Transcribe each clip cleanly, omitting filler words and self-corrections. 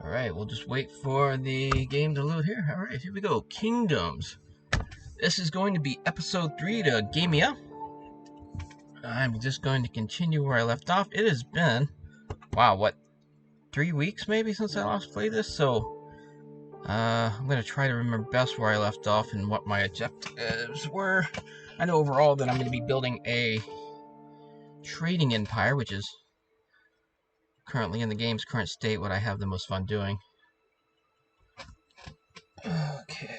Alright, we'll just wait for the game to load here. Alright, here we go. Kingdoms. This is going to be episode 3 to Gammia. I'm just going to continue where I left off. It has been, wow, what, 3 weeks maybe since I last played this? So, I'm going to try to remember best where I left off and what my objectives were. I know overall that I'm going to be building a trading empire, which is currently in the game's current state what I have the most fun doing. Okay.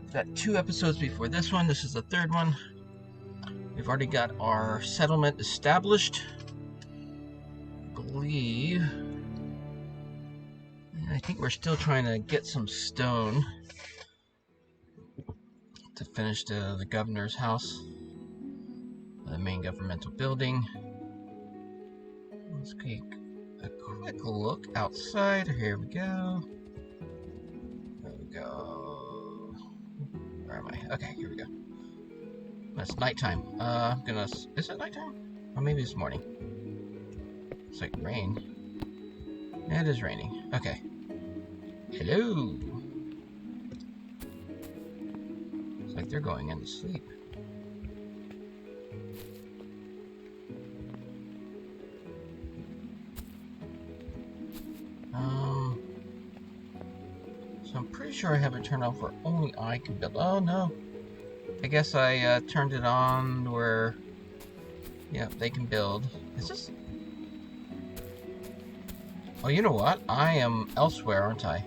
We've got 2 episodes before this one. This is the 3rd one. We've already got our settlement established. I think we're still trying to get some stone to finish the governor's house, the main governmental building. Let's take a quick look outside. Here we go. There we go. Where am I? Okay, here we go. It's nighttime. Is it nighttime? Or maybe it's morning. It's like rain. Yeah, it is raining. Okay. Hello. It's like they're going into sleep. So I'm pretty sure I have it turned off where only I can build. Oh no. I guess I turned it on where, yeah, they can build. Is this? Oh, you know what? I am elsewhere, aren't I?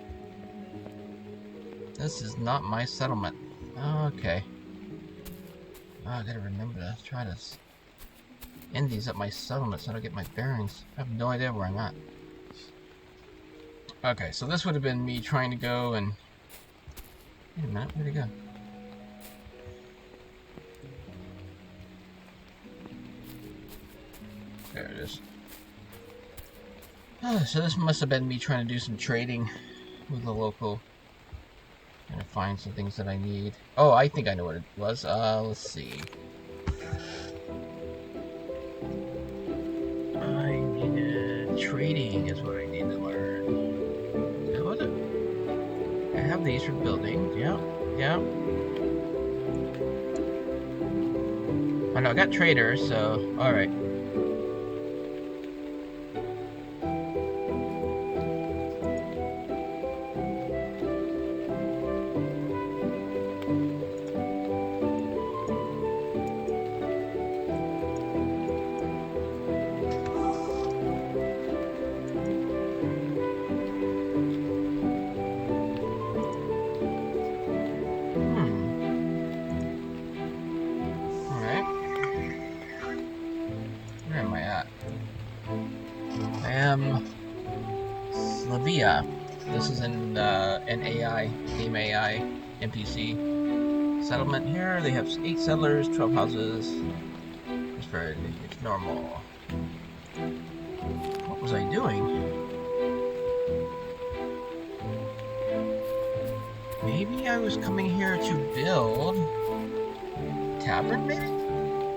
This is not my settlement. Okay. Oh, I gotta remember to try to end these at my settlement so I don't get my bearings. I have no idea where I'm at. Okay, so this would have been me trying to go and... Wait a minute, where'd it go? There it is. So this must have been me trying to do some trading with the local. Trying to find some things that I need. Oh, I think I know what it was. Let's see. I needed trading is what I need to learn. Is that what it? I have these for building. Yeah, yeah. Oh no, I got traders, so alright. This is an game AI, NPC Settlement here. They have 8 settlers, 12 houses. It's normal. What was I doing? Maybe I was coming here to build Tavern, maybe?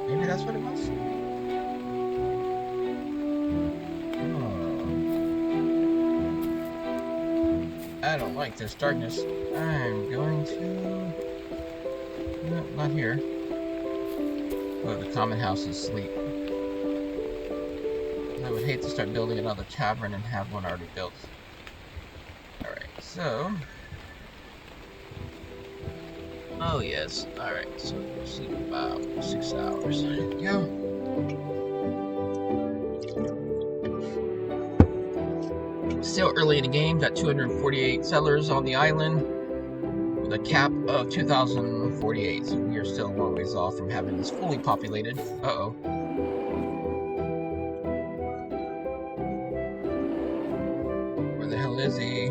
Maybe that's what it was? I don't like this darkness. I'm going to... No, not here. Oh, the common house is asleep. I would hate to start building another tavern and have one already built. Alright, so... Oh yes, alright, so we'll sleep about 6 hours. There we go. Still early in the game, got 248 settlers on the island with a cap of 2,048. So we are still a long ways off from having this fully populated. Uh-oh. Where the hell is he?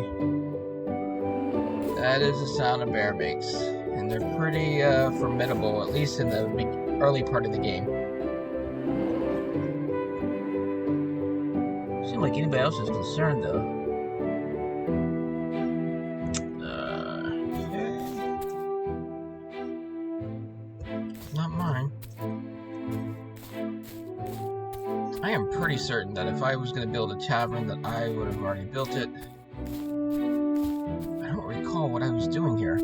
That is the sound a bear makes. And they're pretty formidable, at least in the early part of the game. Seems like anybody else is concerned, though. Not mine. I am pretty pretty certain that if I was going to build a tavern that I would have already built it. I don't recall what I was doing here.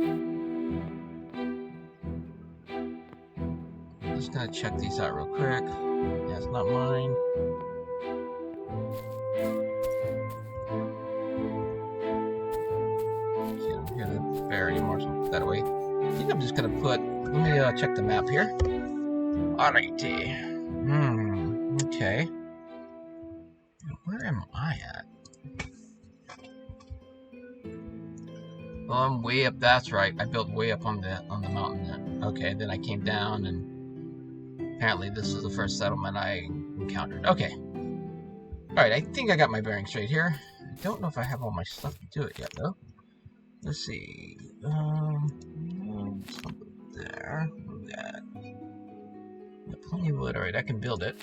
I'm just going to check these out real quick. Yeah, it's not mine. Okay, I don't hear the bear anymore, so I'll put that away. I think I'm just going to put... Let me check the map here. Alrighty. Okay. Where am I at? Well, I'm way up. That's right. I built way up on the mountain then. Okay, then I came down, and apparently this is the first settlement I encountered. Okay. Alright, I think I got my bearing straight here. I don't know if I have all my stuff to do it yet, though. Let's see. There. That. Plenty of wood. Alright, I can build it.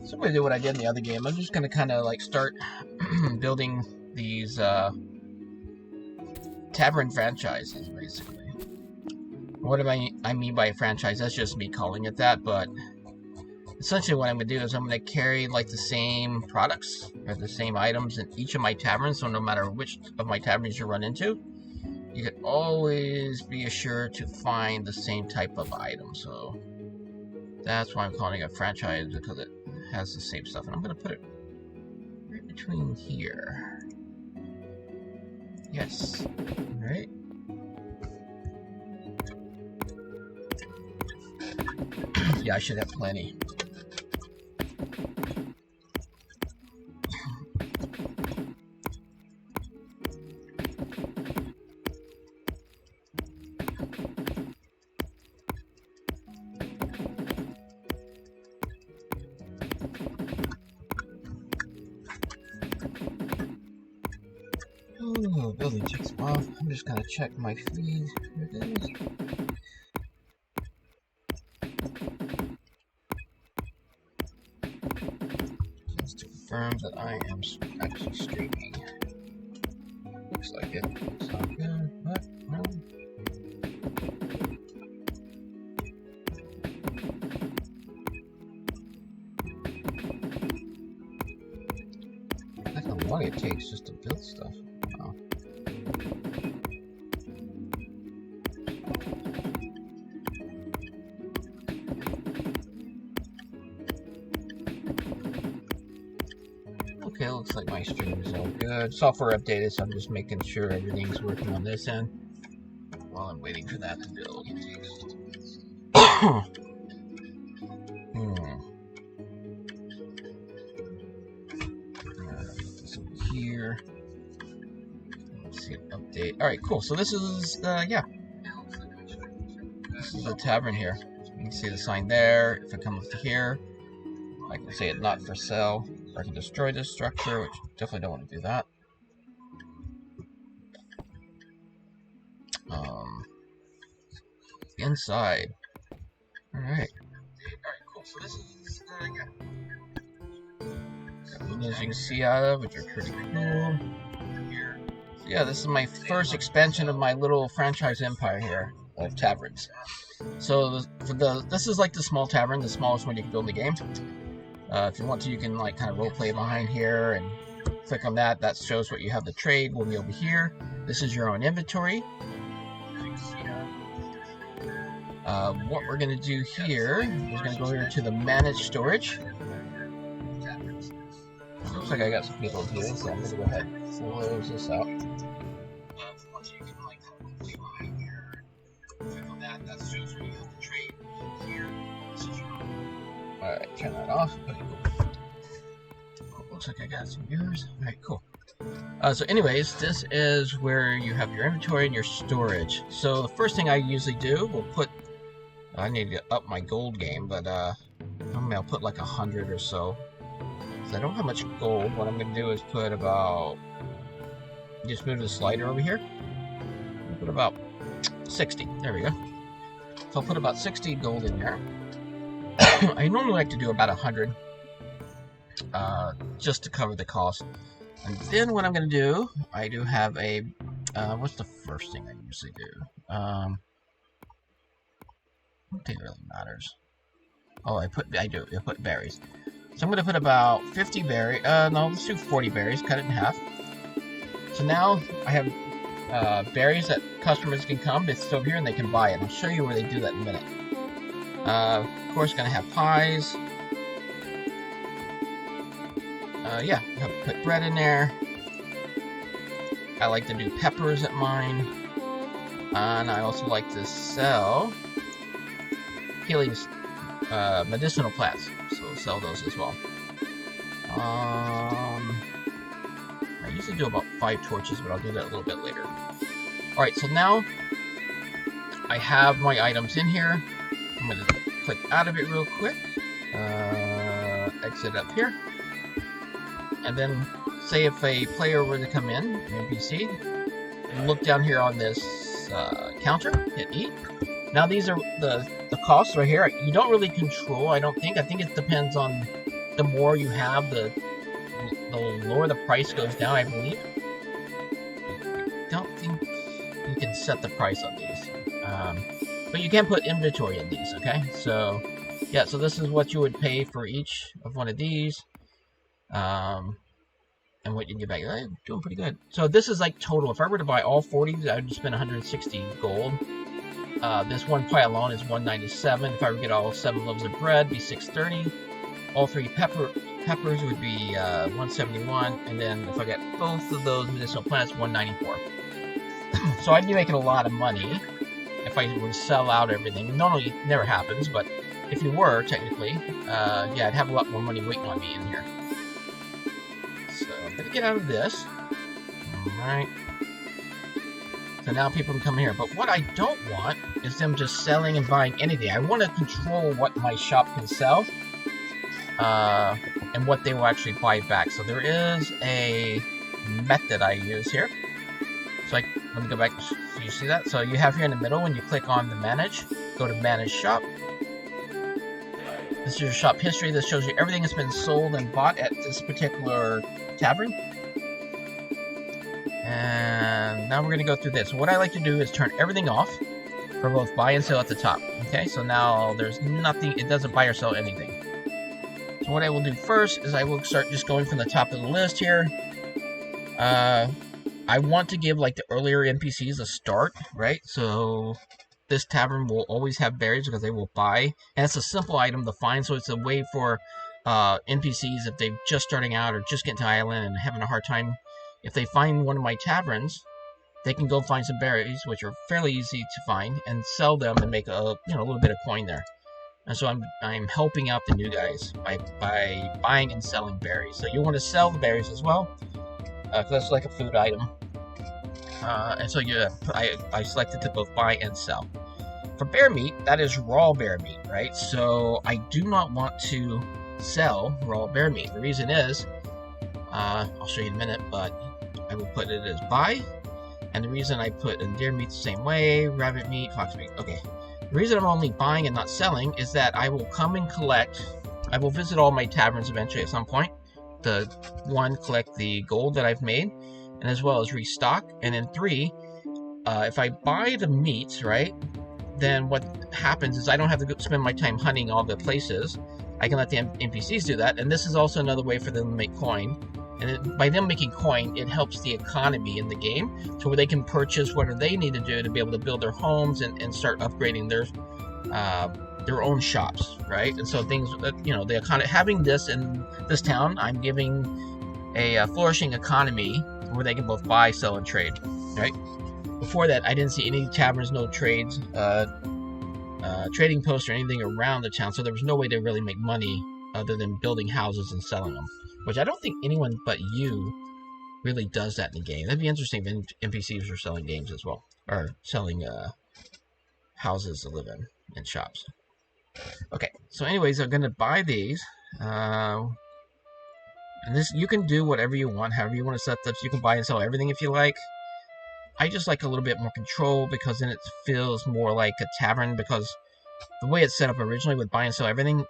So I'm going to do what I did in the other game. I'm just going to kind of like start building these Tavern franchises, basically. What do I mean by franchise? That's just me calling it that, but essentially what I'm going to do is I'm going to carry like the same products or the same items in each of my taverns, so no matter which of my taverns you run into, you can always be assured to find the same type of item. So that's why I'm calling it a franchise, because it has the same stuff. And I'm going to put it right between here. Yes. Alright. Yeah, I should have plenty. Oh, building checks off. I'm just gonna check my feed. Here it is. Just to confirm that I am actually streaming. Looks like it. Looks not good. What? No. I don't know what it takes just to build stuff. Wow. Okay, looks like my stream is all good. Software updated, so I'm just making sure everything's working on this end while I'm waiting for that to build. Put this over here. Let's see an update. Alright, cool. So this is, yeah. This is the tavern here. You can see the sign there. If it comes to here, I can say it not for sale. Or I can destroy this structure, which definitely don't want to do that. Inside. Alright. Alright, cool. So this is, yeah. Got windows you can see out of, which are pretty cool. So yeah, this is my first expansion of my little franchise empire here of taverns. So this is like the small tavern, the smallest one you can build in the game. If you want to, you can like kind of role play behind here and click on that. That shows what you have to trade. Will be over here. This is your own inventory. What we're going to do here is going to go here to the managed storage. Looks like I got some people here, so I'm going to go ahead and close this out. Once you can like role play behind here, click on that. That shows where you have to trade. Here, this is your own. Alright, turn that off. Okay, cool. Oh, looks like I got some viewers. Alright, cool. So anyways, this is where you have your inventory and your storage. So the first thing I usually do, we'll put... I need to up my gold game, but I'll put like 100 or so. So I don't have much gold. What I'm going to do is put about... Just move the slider over here. I'll put about 60. There we go. So I'll put about 60 gold in there. I normally like to do about 100, just to cover the cost. And then what I'm going to do, I do have a What's the first thing I usually do? I don't think it really matters. Oh, I put berries. So I'm gonna put about 50 berries. No, let's do 40 berries. Cut it in half. So now I have berries that customers can come. It's over here and they can buy it. I'll show you where they do that in a minute. Of course, gonna have pies. Yeah, I have to put bread in there. I like to do peppers at mine. And I also like to sell healing medicinal plants. So I'll sell those as well. I usually do about 5 torches, but I'll do that a little bit later. Alright, so now I have my items in here. I'm going to click out of it real quick. Exit up here. And then, say if a player were to come in, an NPC, look down here on this counter, hit E. Now these are the costs right here. You don't really control, I don't think. I think it depends on the more you have, the lower the price goes down, I believe. I don't think you can set the price on these. But you can put inventory in these, okay? So, yeah, so this is what you would pay for each of one of these. And what you can get back. I'm doing pretty good. So this is like total. If I were to buy all 40s, I would just spend 160 gold. This one pie alone is 197. If I were to get all 7 loaves of bread, it'd be 630. All 3 peppers would be 171. And then if I get both of those medicinal plants, 194. So I'd be making a lot of money if I were to sell out everything. Normally it never happens, but if you were, technically, yeah, I'd have a lot more money waiting on me in here. So I'm going to get out of this. Alright. So now people can come here. But what I don't want is them just selling and buying anything. I want to control what my shop can sell. And what they will actually buy back. So there is a method I use here. So let me go back. So you see that? So you have here in the middle, when you click on the manage, go to manage shop. This is your shop history. This shows you everything that's been sold and bought at this particular tavern. And now we're going to go through this. So what I like to do is turn everything off for both buy and sell at the top. Okay, so now there's nothing, it doesn't buy or sell anything. So what I will do first is I will start just going from the top of the list here. I want to give like the earlier NPCs a start, right? So this tavern will always have berries because they will buy. And it's a simple item to find, so it's a way for NPCs, if they're just starting out or just getting to Island and having a hard time, if they find one of my taverns, they can go find some berries, which are fairly easy to find, and sell them and make a little bit of coin there. And so I'm helping out the new guys by buying and selling berries. So you want to sell the berries as well, because that's like a food item. And so I selected to both buy and sell. For bear meat, that is raw bear meat, right? So I do not want to sell raw bear meat. The reason is, I'll show you in a minute, but I will put it as buy. And the reason I put in deer meat the same way, rabbit meat, fox meat, okay. The reason I'm only buying and not selling is that I will come and collect, I will visit all my taverns eventually at some point. Collect the gold that I've made, and as well as restock. And then 3, if I buy the meats, right, then what happens is I don't have to spend my time hunting all the places. I can let the NPCs do that, and this is also another way for them to make coin. And by them making coin, it helps the economy in the game, to where they can purchase whatever they need to do to be able to build their homes and start upgrading their own shops, right? And so things, the economy, having this in this town, I'm giving a flourishing economy where they can both buy, sell, and trade, right? Before that, I didn't see any taverns, no trades, trading posts or anything around the town, so there was no way to really make money other than building houses and selling them, which I don't think anyone but you really does that in the game. That'd be interesting if NPCs were selling games as well, or selling houses to live in and shops. Okay, so anyways, I'm gonna buy these, and this, you can do whatever you want, however you want to set this. You can buy and sell everything if you like. I just like a little bit more control, because then it feels more like a tavern, because the way it's set up originally with buy and sell everything,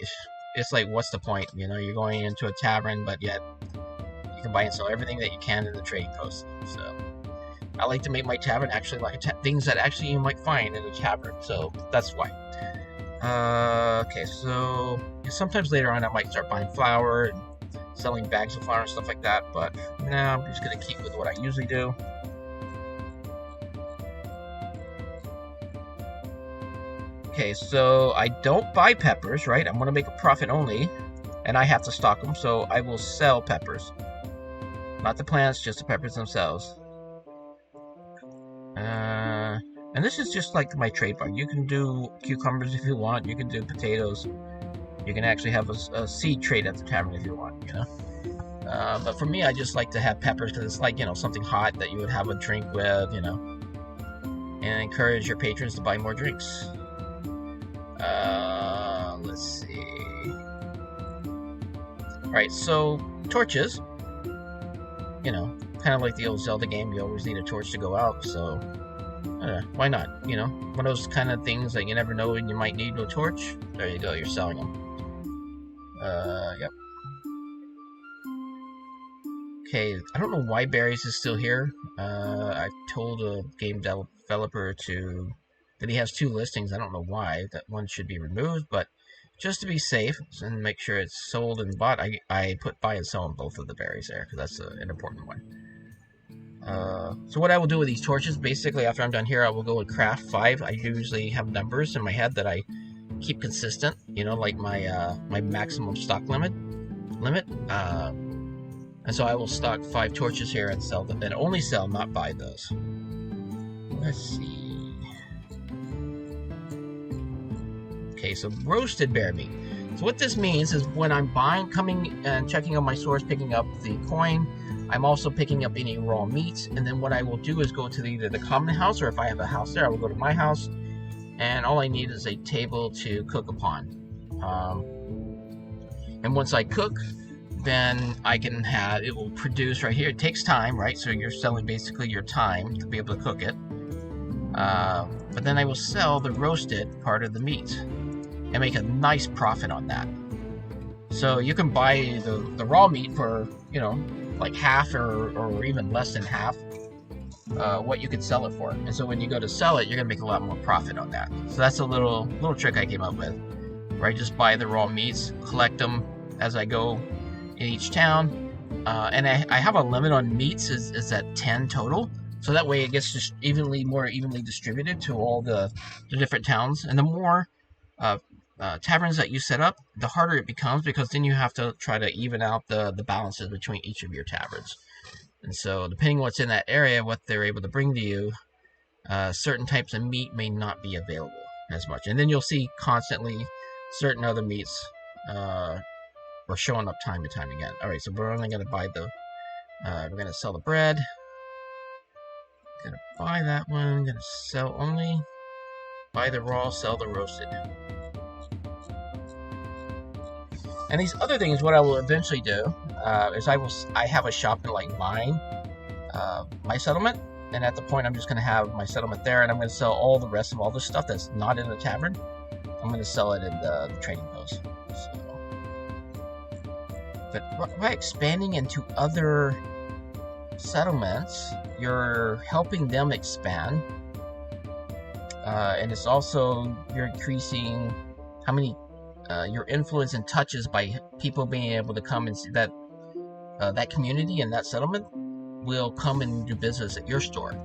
it's like, what's the point? You're going into a tavern, but yet you can buy and sell everything that you can in the trading post. So I like to make my tavern actually like things that actually you might find in a tavern, so that's why. Okay, so sometimes later on I might start buying flour and selling bags of flour and stuff like that, but now I'm just gonna keep with what I usually do. Okay, so I don't buy peppers, right? I'm gonna make a profit only, and I have to stock them, so I will sell peppers. Not the plants, just the peppers themselves. And this is just like my trade bar. You can do cucumbers if you want. You can do potatoes. You can actually have a seed trade at the tavern if you want, you know. But for me, I just like to have peppers because it's like, you know, something hot that you would have a drink with, you know, and encourage your patrons to buy more drinks. Let's see. Alright, so torches. You know, kind of like the old Zelda game, you always need a torch to go out, so why not? You know, one of those kind of things that you never know when you might need a torch. There you go, you're selling them. Yep. Okay, I don't know why Barry's is still here. I told a game developer that he has 2 listings. I don't know why. That one should be removed, but just to be safe and make sure it's sold and bought, I put buy and sell on both of the berries there, because that's an important one. So what I will do with these torches, basically after I'm done here, I will go and craft 5. I usually have numbers in my head that I keep consistent, you know, like my my maximum stock limit. And so I will stock 5 torches here and sell them, and only sell, not buy those. Let's see. Okay, so roasted bear meat. So what this means is when I'm coming and checking on my source, picking up the coin, I'm also picking up any raw meats, and then what I will do is go to either the common house, or if I have a house there, I will go to my house, and all I need is a table to cook upon. And once I cook, then I can have, it will produce right here. It takes time, right? So you're selling basically your time to be able to cook it. But then I will sell the roasted part of the meat and make a nice profit on that. So you can buy the raw meat for, you know, like half or even less than half what you could sell it for. And so when you go to sell it, you're gonna make a lot more profit on that. So that's a little trick I came up with, where I just buy the raw meats, collect them as I go in each town, and I have a limit on meats is at 10 total. So that way it gets just more evenly distributed to all the different towns. And the more taverns that you set up, the harder it becomes, because then you have to try to even out the balances between each of your taverns. And so depending on what's in that area, what they're able to bring to you, certain types of meat may not be available as much. And then you'll see constantly certain other meats are showing up time and time again. Alright, so we're only going to buy we're going to sell the bread. Gonna buy that one, gonna sell only. Buy the raw, sell the roasted. And these other things, what I will eventually do is I have a shop in like my settlement, and at the point I'm just gonna have my settlement there, and I'm gonna sell all the rest of all the stuff that's not in the tavern. I'm gonna sell it in the trading post. So, but by expanding into other settlements, you're helping them expand, and it's also you're increasing how many your influence and touches by people being able to come and see that that community and that settlement will come and do business at your store.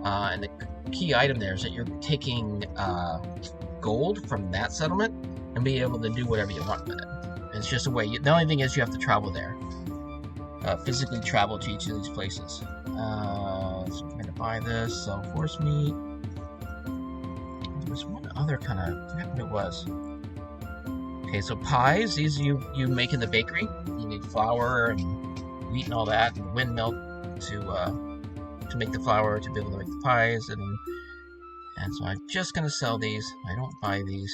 And the key item there is that you're taking gold from that settlement and be able to do whatever you want with it. And it's just a way. The only thing is you have to travel there, physically travel to each of these places. So I'm going to buy this, sell horse meat. There was one other kind of, I forget what it was. Okay, so pies, these you make in the bakery. You need flour and wheat and all that, and wind milk to make the flour to be able to make the pies. And so I'm just going to sell these. I don't buy these.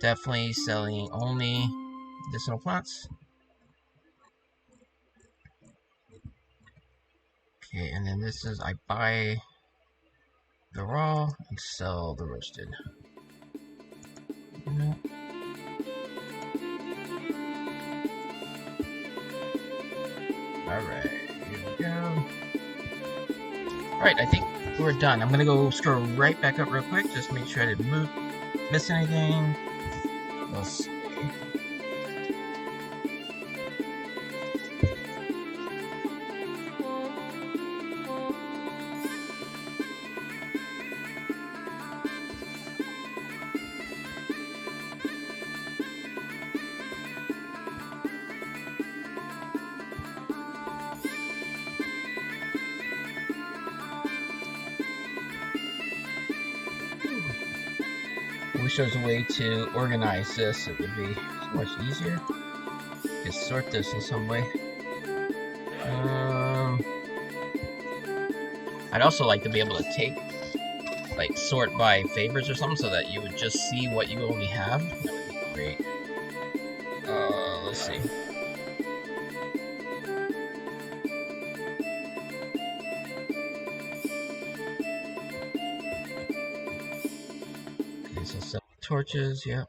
Definitely selling only medicinal plants. Okay, and then this is, I buy the raw and sell the roasted. Alright, here we go. Alright, I think we're done. I'm gonna go scroll right back up real quick, just make sure I didn't miss anything. Let's see. I wish there was a way to organize this. It would be so much easier. Just sort this in some way. I'd also like to be able to take, like, sort by favorites or something, so that you would just see what you only have. That would be great. Let's see. Okay, so sell torches, yeah.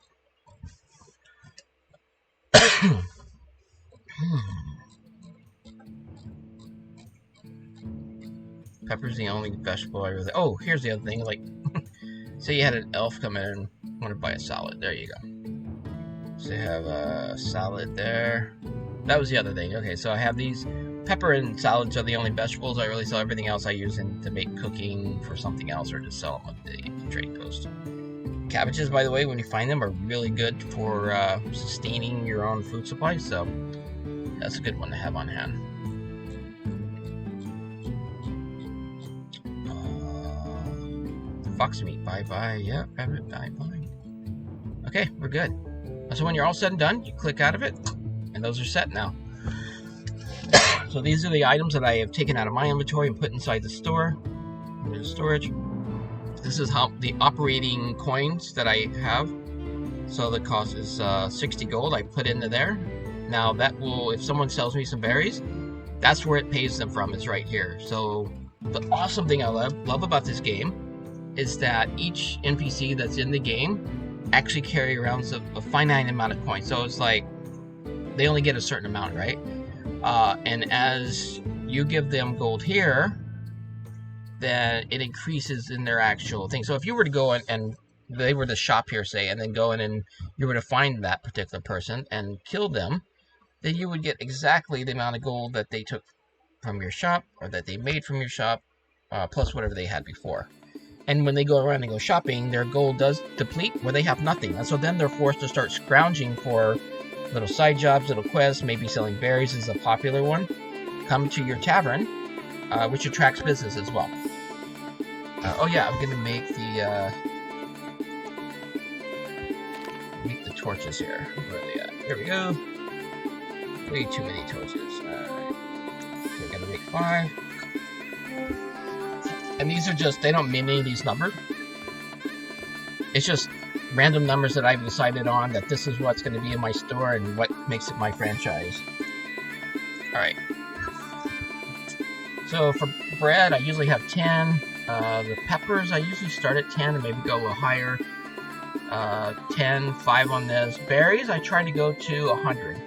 Pepper's the only vegetable I really... Oh, here's the other thing. Like, say you had an elf come in and want to buy a salad. There you go. So you have a salad there. That was the other thing. Okay, so I have these. Pepper and salads are the only vegetables I really sell. Everything else I use to make cooking for something else, or just sell them with the trading post. Cabbages, by the way, when you find them, are really good for sustaining your own food supply. So that's a good one to have on hand. Fox meat, bye-bye. Yeah, rabbit, bye-bye. Okay, we're good. So when you're all said and done, you click out of it, and those are set now. So these are the items that I have taken out of my inventory and put inside the store. There's storage. This is how the operating coins that I have. So the cost is 60 gold. I put into there. Now that will, if someone sells me some berries, that's where it pays them from. It's right here. So the awesome thing I love about this game is that each NPC that's in the game actually carry around a finite amount of coins. So it's like they only get a certain amount, right? And as you give them gold here, then it increases in their actual thing. So if you were to go in and they were to shop here, say, and then go in and you were to find that particular person and kill them, then you would get exactly the amount of gold that they took from your shop, or that they made from your shop, plus whatever they had before. And when they go around and go shopping, their gold does deplete where they have nothing. And so then they're forced to start scrounging for little side jobs, little quests. Maybe selling berries is a popular one. Come to your tavern, which attracts business as well. Oh yeah, I'm gonna make the torches here. Where are they at? Here we go. Way too many torches. Alright. So we're gonna make 5. And these are just, they don't mean any of these numbers. It's just random numbers that I've decided on, that this is what's going to be in my store and what makes it my franchise. Alright. So for bread, I usually have 10. The peppers, I usually start at 10 and maybe go a little higher. 10, 5 on this. Berries, I try to go to 100.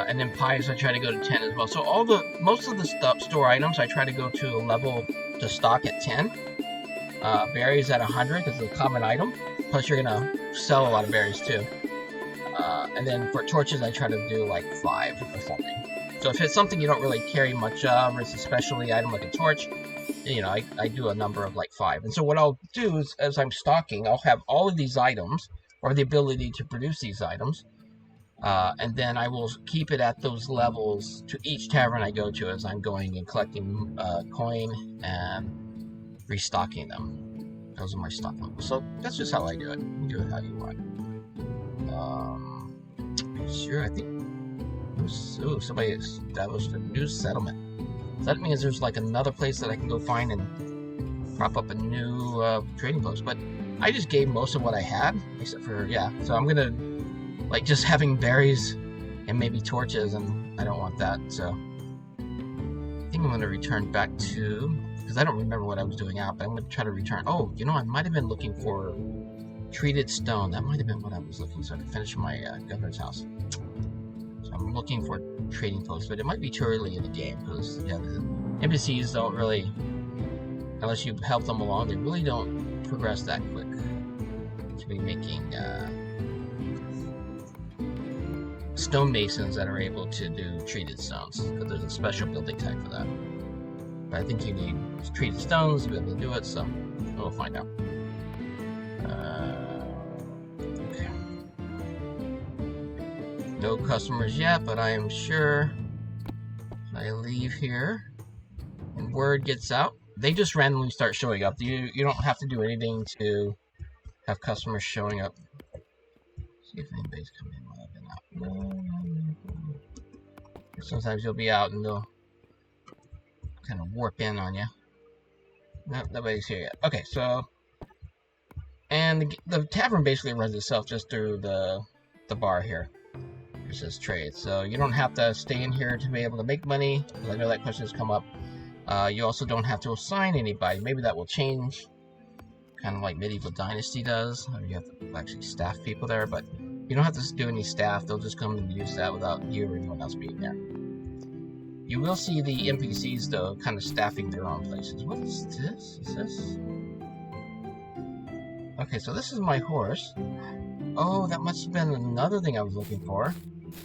And then pies, I try to go to 10 as well. So most of the store items, I try to go to a level to stock at 10. Berries at 100 because it's a common item. Plus, you're gonna sell a lot of berries too. And then for torches, I try to do like 5 or something. So if it's something you don't really carry much of, or it's a specialty item like a torch, you know, I do a number of like 5. And so what I'll do is, as I'm stocking, I'll have all of these items, or the ability to produce these items. And then I will keep it at those levels to each tavern I go to, as I'm going and collecting coin and restocking them. Those are my stock levels. So that's just how I do it. You do it how you want. Sure, I think... Ooh, somebody established a new settlement. So that means there's like another place that I can go find and prop up a new trading post. But I just gave most of what I had, except for, yeah. So I'm gonna... like just having berries and maybe torches, and I don't want that, so I think I'm going to return back to, because I don't remember what I was doing out, but I'm going to try to return. Oh, you know, I might have been looking for treated stone. That might have been what I was looking, so I can finish my governor's house. So I'm looking for trading posts, but it might be too early in the game, because yeah, the NPCs don't really unless you help them along, they really don't progress that quick to be making stonemasons that are able to do treated stones, because there's a special building type for that. But I think you need treated stones to be able to do it, so we'll find out. Okay. No customers yet, but I am sure I leave here and word gets out. They just randomly start showing up. You don't have to do anything to have customers showing up. See if anybody's coming in while I've been out. No. Sometimes you'll be out and they'll kind of warp in on you. No, nobody's here yet. Okay, so and the tavern basically runs itself just through the bar here. It says trade, so you don't have to stay in here to be able to make money. I know that question has come up. You also don't have to assign anybody. Maybe that will change, kind of like Medieval Dynasty does. You have to actually staff people there, but you don't have to do any staff. They'll just come and use that without you or anyone else being there. You will see the NPCs, though, kind of staffing their own places. What is this? Is this? Okay, so this is my horse. Oh, that must have been another thing I was looking for.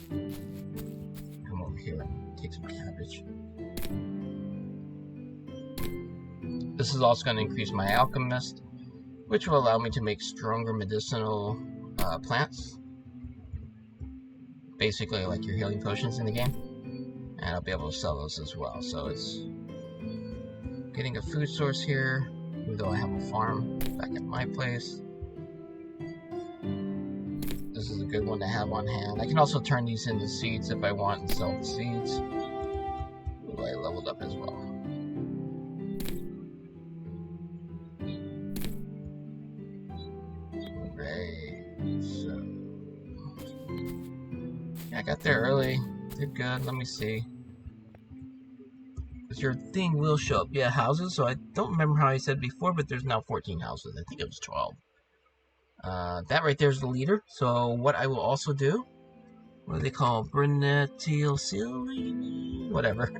Come over here and take some cabbage. This is also going to increase my alchemist, which will allow me to make stronger medicinal plants. Basically like your healing potions in the game. And I'll be able to sell those as well. So it's getting a food source here, even though I have a farm back at my place. This is a good one to have on hand. I can also turn these into seeds if I want and sell the seeds. Ooh, I leveled up as well. So yeah, I got there early. Did good. Let me see. Because your thing will show up. Yeah, houses. So I don't remember how I said before, but there's now 14 houses. I think it was 12. That right there is the leader. So what I will also do, what do they call whatever.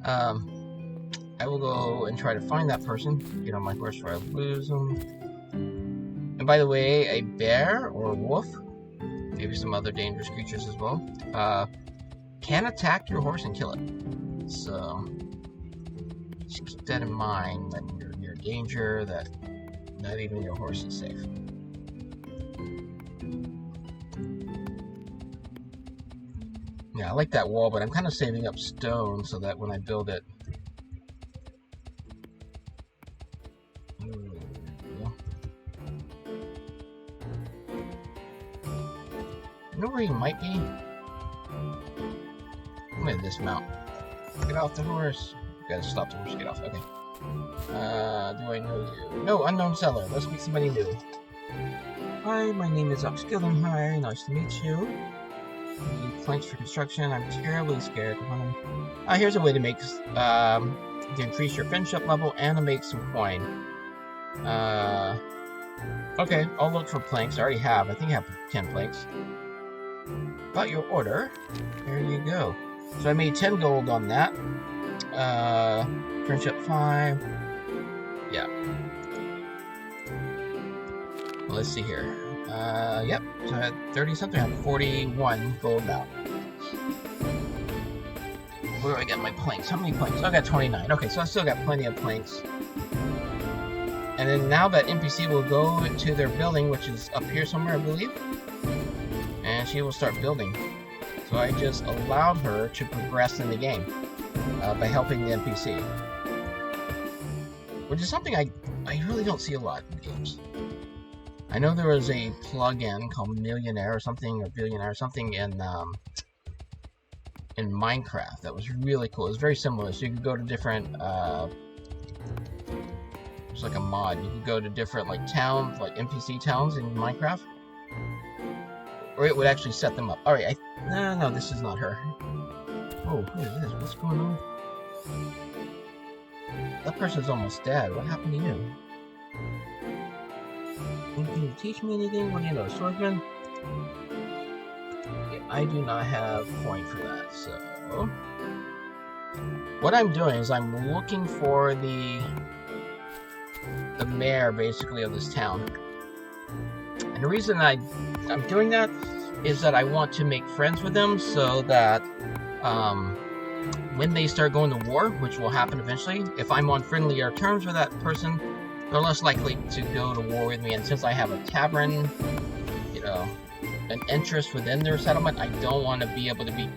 I will go and try to find that person. Get on my horse before I lose them. And by the way, a bear or a wolf, maybe some other dangerous creatures as well, can attack your horse and kill it. So just keep that in mind when you're near danger, that not even your horse is safe. Yeah, I like that wall, but I'm kind of saving up stone so that when I build it... You know where he might be? I'm gonna dismount. Get off the horse. You gotta stop the horse, get off. Okay. Do I know you? No, unknown seller. Let's meet somebody new. Hi, my name is Upskilling. Hi, nice to meet you. Need planks for construction. I'm terribly scared. Here's a way to make to increase your friendship level and to make some coin. Okay, I'll look for planks. I already have. I think I have 10 planks. Got your order. There you go. So I made 10 gold on that. Friendship 5. Yeah. Well, let's see here. Yep. So I had 30 something. I have 41 gold now. Where do I get my planks? How many planks? I got 29. Okay, so I still got plenty of planks. And then now that NPC will go to their building, which is up here somewhere, I believe. And she will start building. So I just allowed her to progress in the game by helping the NPC. Which is something I really don't see a lot in games. I know there was a plugin called Millionaire or something, or Billionaire or something in Minecraft that was really cool. It was very similar. So you could go to different... it's like a mod. You could go to different like towns, like NPC towns in Minecraft. Or it would actually set them up. Alright, no, this is not her. Oh, who is this? What's going on? That person's almost dead. What happened to you? Can you teach me anything? What do you know, swordsman? Yeah, I do not have point for that, so... What I'm doing is I'm looking for the the mayor, basically, of this town. And the reason I'm doing that is that I want to make friends with them so that when they start going to war, which will happen eventually, if I'm on friendlier terms with that person, they're less likely to go to war with me. And since I have a tavern, you know, an interest within their settlement, I don't want to be able to be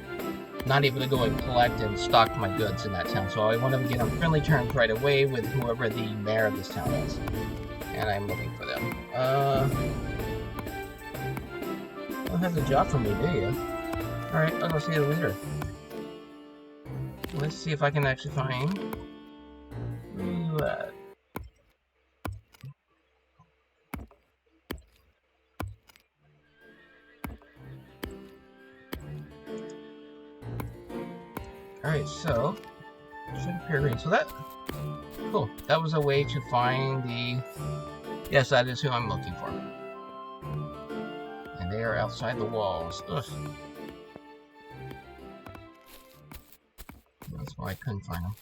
not able to go and collect and stock my goods in that town. So I want to get on friendly terms right away with whoever the mayor of this town is. And I'm looking for them. Don't have a job for me, do you? Alright, I'll go see the leader. Let's see if I can actually find... Where are you at? Alright, so... should appear green. So that... cool. That was a way to find the... yes, that is who I'm looking for. And they are outside the walls. Ugh. That's why I couldn't find them.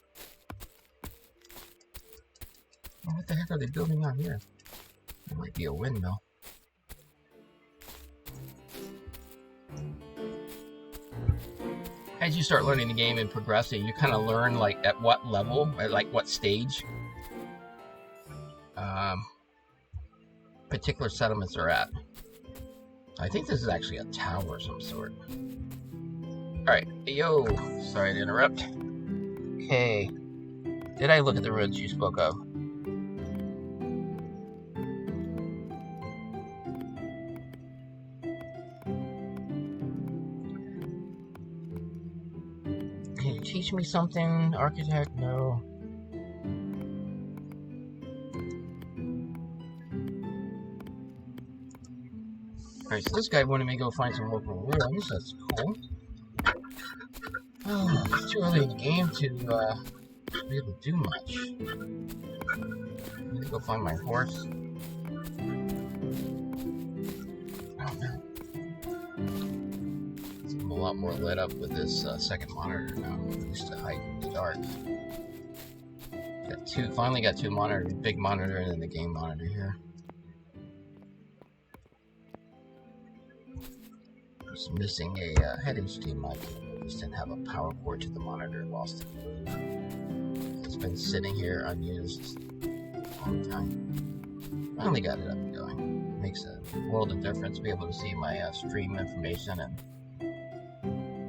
Oh, what the heck are they building out here? It might be a windmill. As you start learning the game and progressing, you kind of learn like at what level, at like what stage particular settlements are at. I think this is actually a tower of some sort. Alright, yo, sorry to interrupt. Okay, did I look at the roads you spoke of? Can you teach me something, architect? No. Alright, so this guy wanted me to go find some local ruins. That's cool. Oh, it's too early in the game to be able to do much. I need to go find my horse. Oh no. I'm a lot more lit up with this second monitor now. I used to hide in the dark. Got two, finally got two monitors, big monitor and then the game monitor here. Just missing a head HDMI cable. Just didn't have a power cord to the monitor. Lost it. It's been sitting here unused a long time. Finally got it up and going. Makes a world of difference to be able to see my stream information and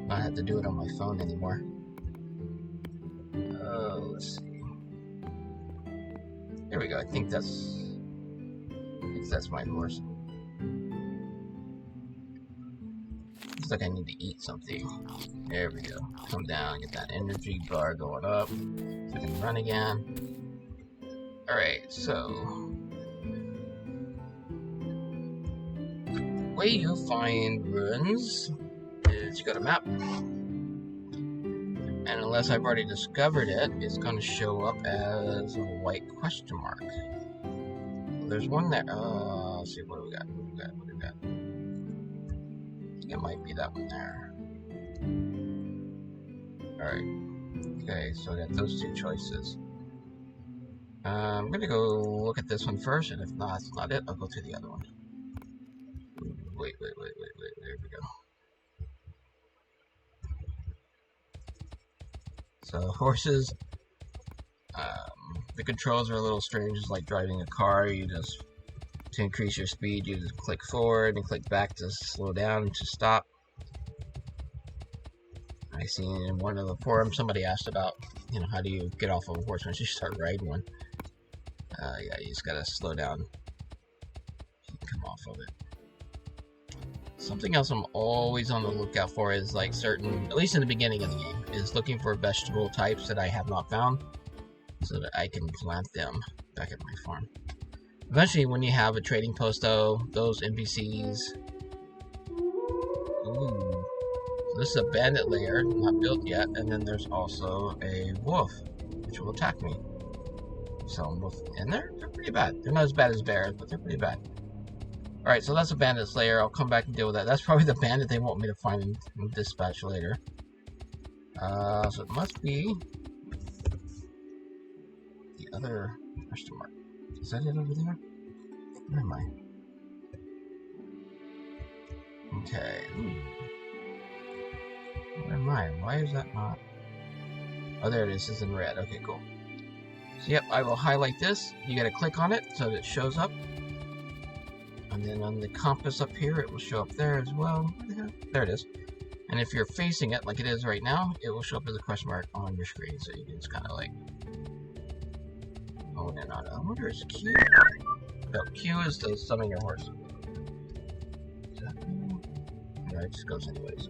not have to do it on my phone anymore. Let's see. There we go. I think that's my horse. Looks like I need to eat something. There we go. Come down, get that energy bar going up. So I can run again. Alright, so the way you find ruins is you go to map. And unless I've already discovered it, it's going to show up as a white question mark. There's one there. Let's see, what do we got? What do we got? What do we got? It might be that one there. Alright. Okay, so I got those two choices. I'm gonna go look at this one first, and if not, that's not it, I'll go to the other one. Wait, there we go. So, horses, the controls are a little strange. It's like driving a car. You just, to increase your speed, you just click forward and click back to slow down and to stop. I seen in one of the forums somebody asked about, you know, how do you get off of a horse once you start riding one? Yeah, you just gotta slow down. Come off of it. Something else I'm always on the lookout for is like certain, at least in the beginning of the game, is looking for vegetable types that I have not found so that I can plant them back at my farm. Eventually, when you have a trading post though, those NPCs... Ooh. So this is a bandit lair, not built yet, and then there's also a wolf, which will attack me. So, and they're pretty bad. They're not as bad as bears, but they're pretty bad. Alright, so that's a bandit's lair. I'll come back and deal with that. That's probably the bandit they want me to find and dispatch later. So it must be the other question mark. Is that it over there? Where am I? Okay. Ooh. Where am I? Why is that not? Oh, there it is. It's in red. Okay, cool. So, yep, I will highlight this. You gotta click on it so that it shows up. And then on the compass up here, it will show up there as well. Where the hell? There it is. And if you're facing it like it is right now, it will show up as a question mark on your screen. So you can just kind of like hone in on it. I wonder if it's Q. No, Q is to summon your horse. No, it just goes anyways.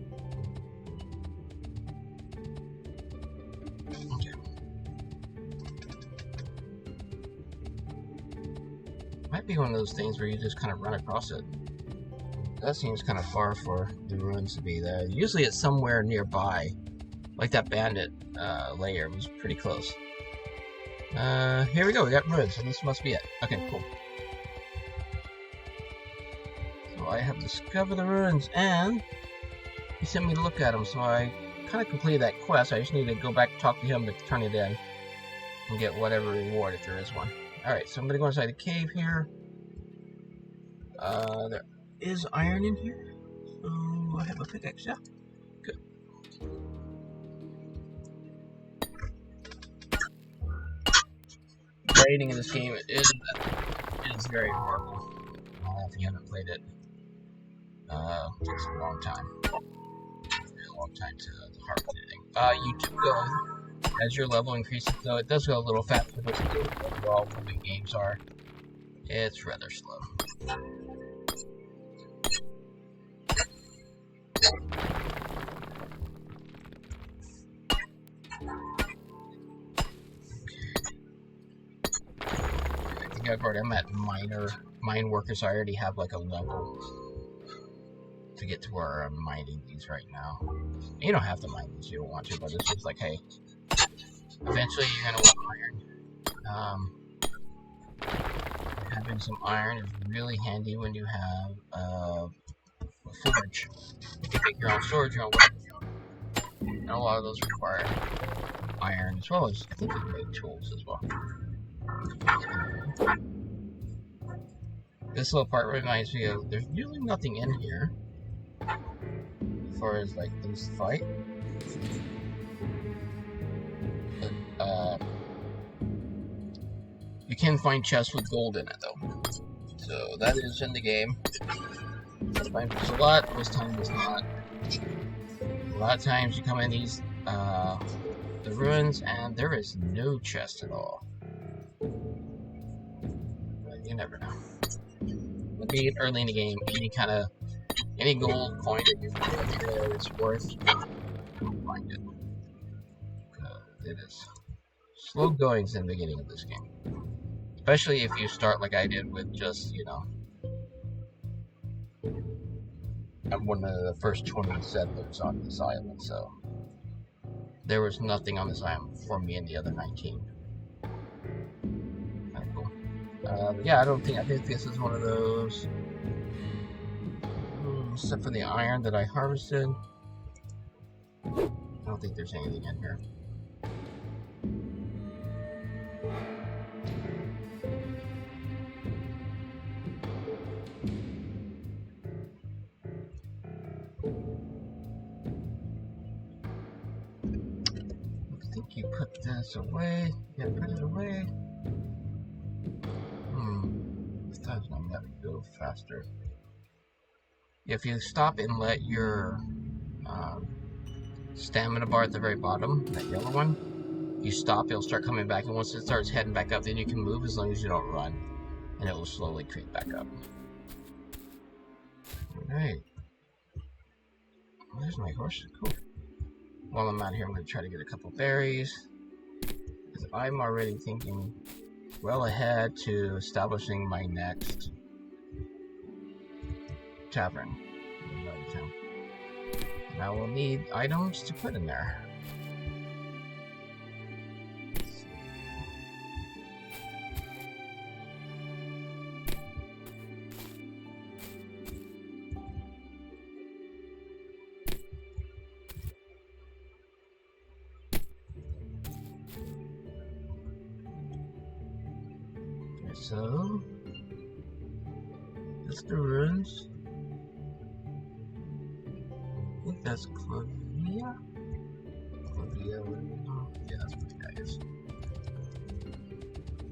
Okay. Might be one of those things where you just kind of run across it. That seems kind of far for the ruins to be there. Usually it's somewhere nearby. Like that bandit layer was pretty close. Here we go, we got ruins, so this must be it. Okay, cool. So I have discovered the ruins, and he sent me to look at them, so I kind of completed that quest. I just need to go back and talk to him to turn it in and get whatever reward if there is one. Alright, so I'm going to go inside the cave here. There is iron in here. So I have a pickaxe, yeah. Good. Rating in this game is very horrible. If you haven't played it, it takes a long time. A long time to harvest anything. You do go as your level increases, though it does go a little faster, but overall, what the games are, it's rather slow. I'm at mine workers. So I already have like a level to get to where I'm mining these right now. You don't have to mine these if you don't want to, but it's just like, hey, eventually you're gonna want iron. Having some iron is really handy when you have a forge. You can make your own storage, your own weapons, and a lot of those require iron as well as I think you can make tools as well. This little part reminds me of there's usually nothing in here as far as like things to fight. But you can find chests with gold in it though. So that is in the game. Sometimes there's a lot, most times there's not. A lot of times you come in these the ruins and there is no chest at all. But you never know. Being early in the game, any gold coin that you feel there is worth, you'll find it. It is slow goings in the beginning of this game, especially if you start like I did with just I'm one of the first 20 settlers on this island, so there was nothing on this island for me and the other 19. Yeah, I think this is one of those, except for the iron that I harvested. I don't think there's anything in here. I think you put this away. Yeah, put it away. This time's gonna let me go faster. If you stop and let your stamina bar at the very bottom, that yellow one, you stop, it'll start coming back, and once it starts heading back up, then you can move as long as you don't run, and it will slowly creep back up. Alright. There's my horse. Cool. While I'm out here, I'm going to try to get a couple berries, because I'm already thinking well ahead to establishing my next tavern in another town. And I will need items to put in there. So, that's the ruins. I think that's Gammia. Yeah, that's what the guy is.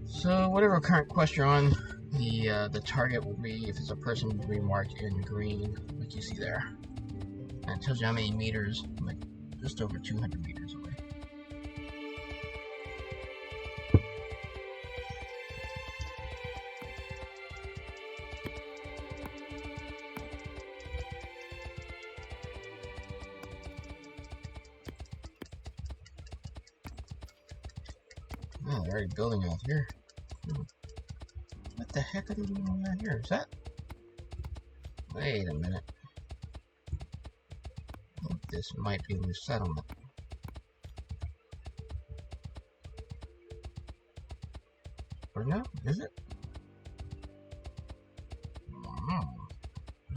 So, whatever current quest you're on, the target will be, if it's a person, will be marked in green, like you see there. And it tells you how many meters, like just over 200 meters away. Oh, they're already building out here. What the heck are they doing out here? Is that? Wait a minute. I think this might be the settlement. Or no? Is it?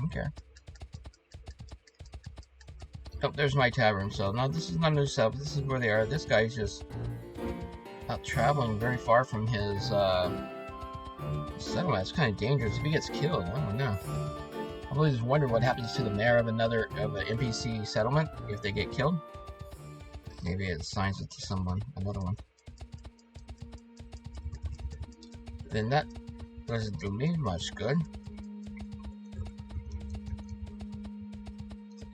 Okay. Oh, there's my tavern. So, no, this is not new stuff. This is where they are. This guy's just out traveling very far from his settlement. It's kind of dangerous if he gets killed. I don't know. I've always wondered what happens to the mayor of an NPC settlement if they get killed. Maybe it assigns it to someone, another one. Then that doesn't do me much good.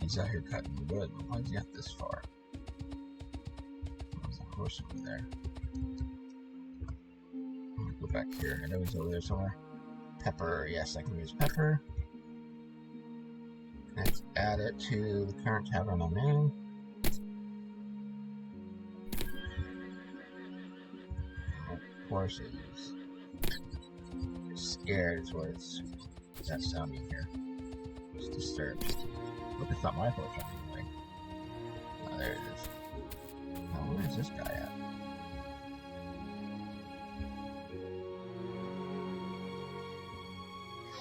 He's out here cutting wood. Why is he out this far? There's a horse over there. I'm gonna go back here. I know he's over there somewhere. Pepper. Yes, I can use pepper. Let's add it to the current tavern I'm in. Horses. Scared is what it's that sounding here. It's disturbed. Look, it's not my horse anyway. Oh, there it is. Now, where is this guy at?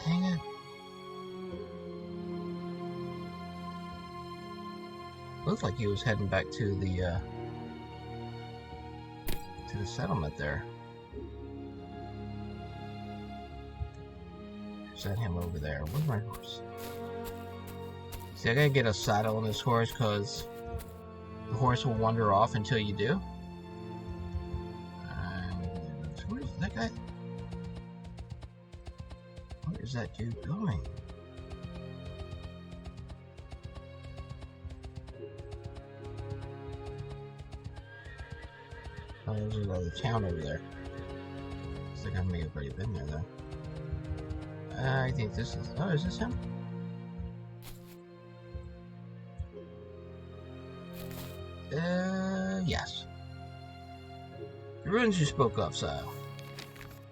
Hang it. Looks like he was heading back to the settlement there. Send him over there. Where's my horse? See, I gotta get a saddle on this horse because the horse will wander off until you do. Where's that guy? Where is that dude going? Oh, there's another town over there. Looks like I may have already been there though. I think this is... Oh, is this him? Yes. The ruins you spoke of, so...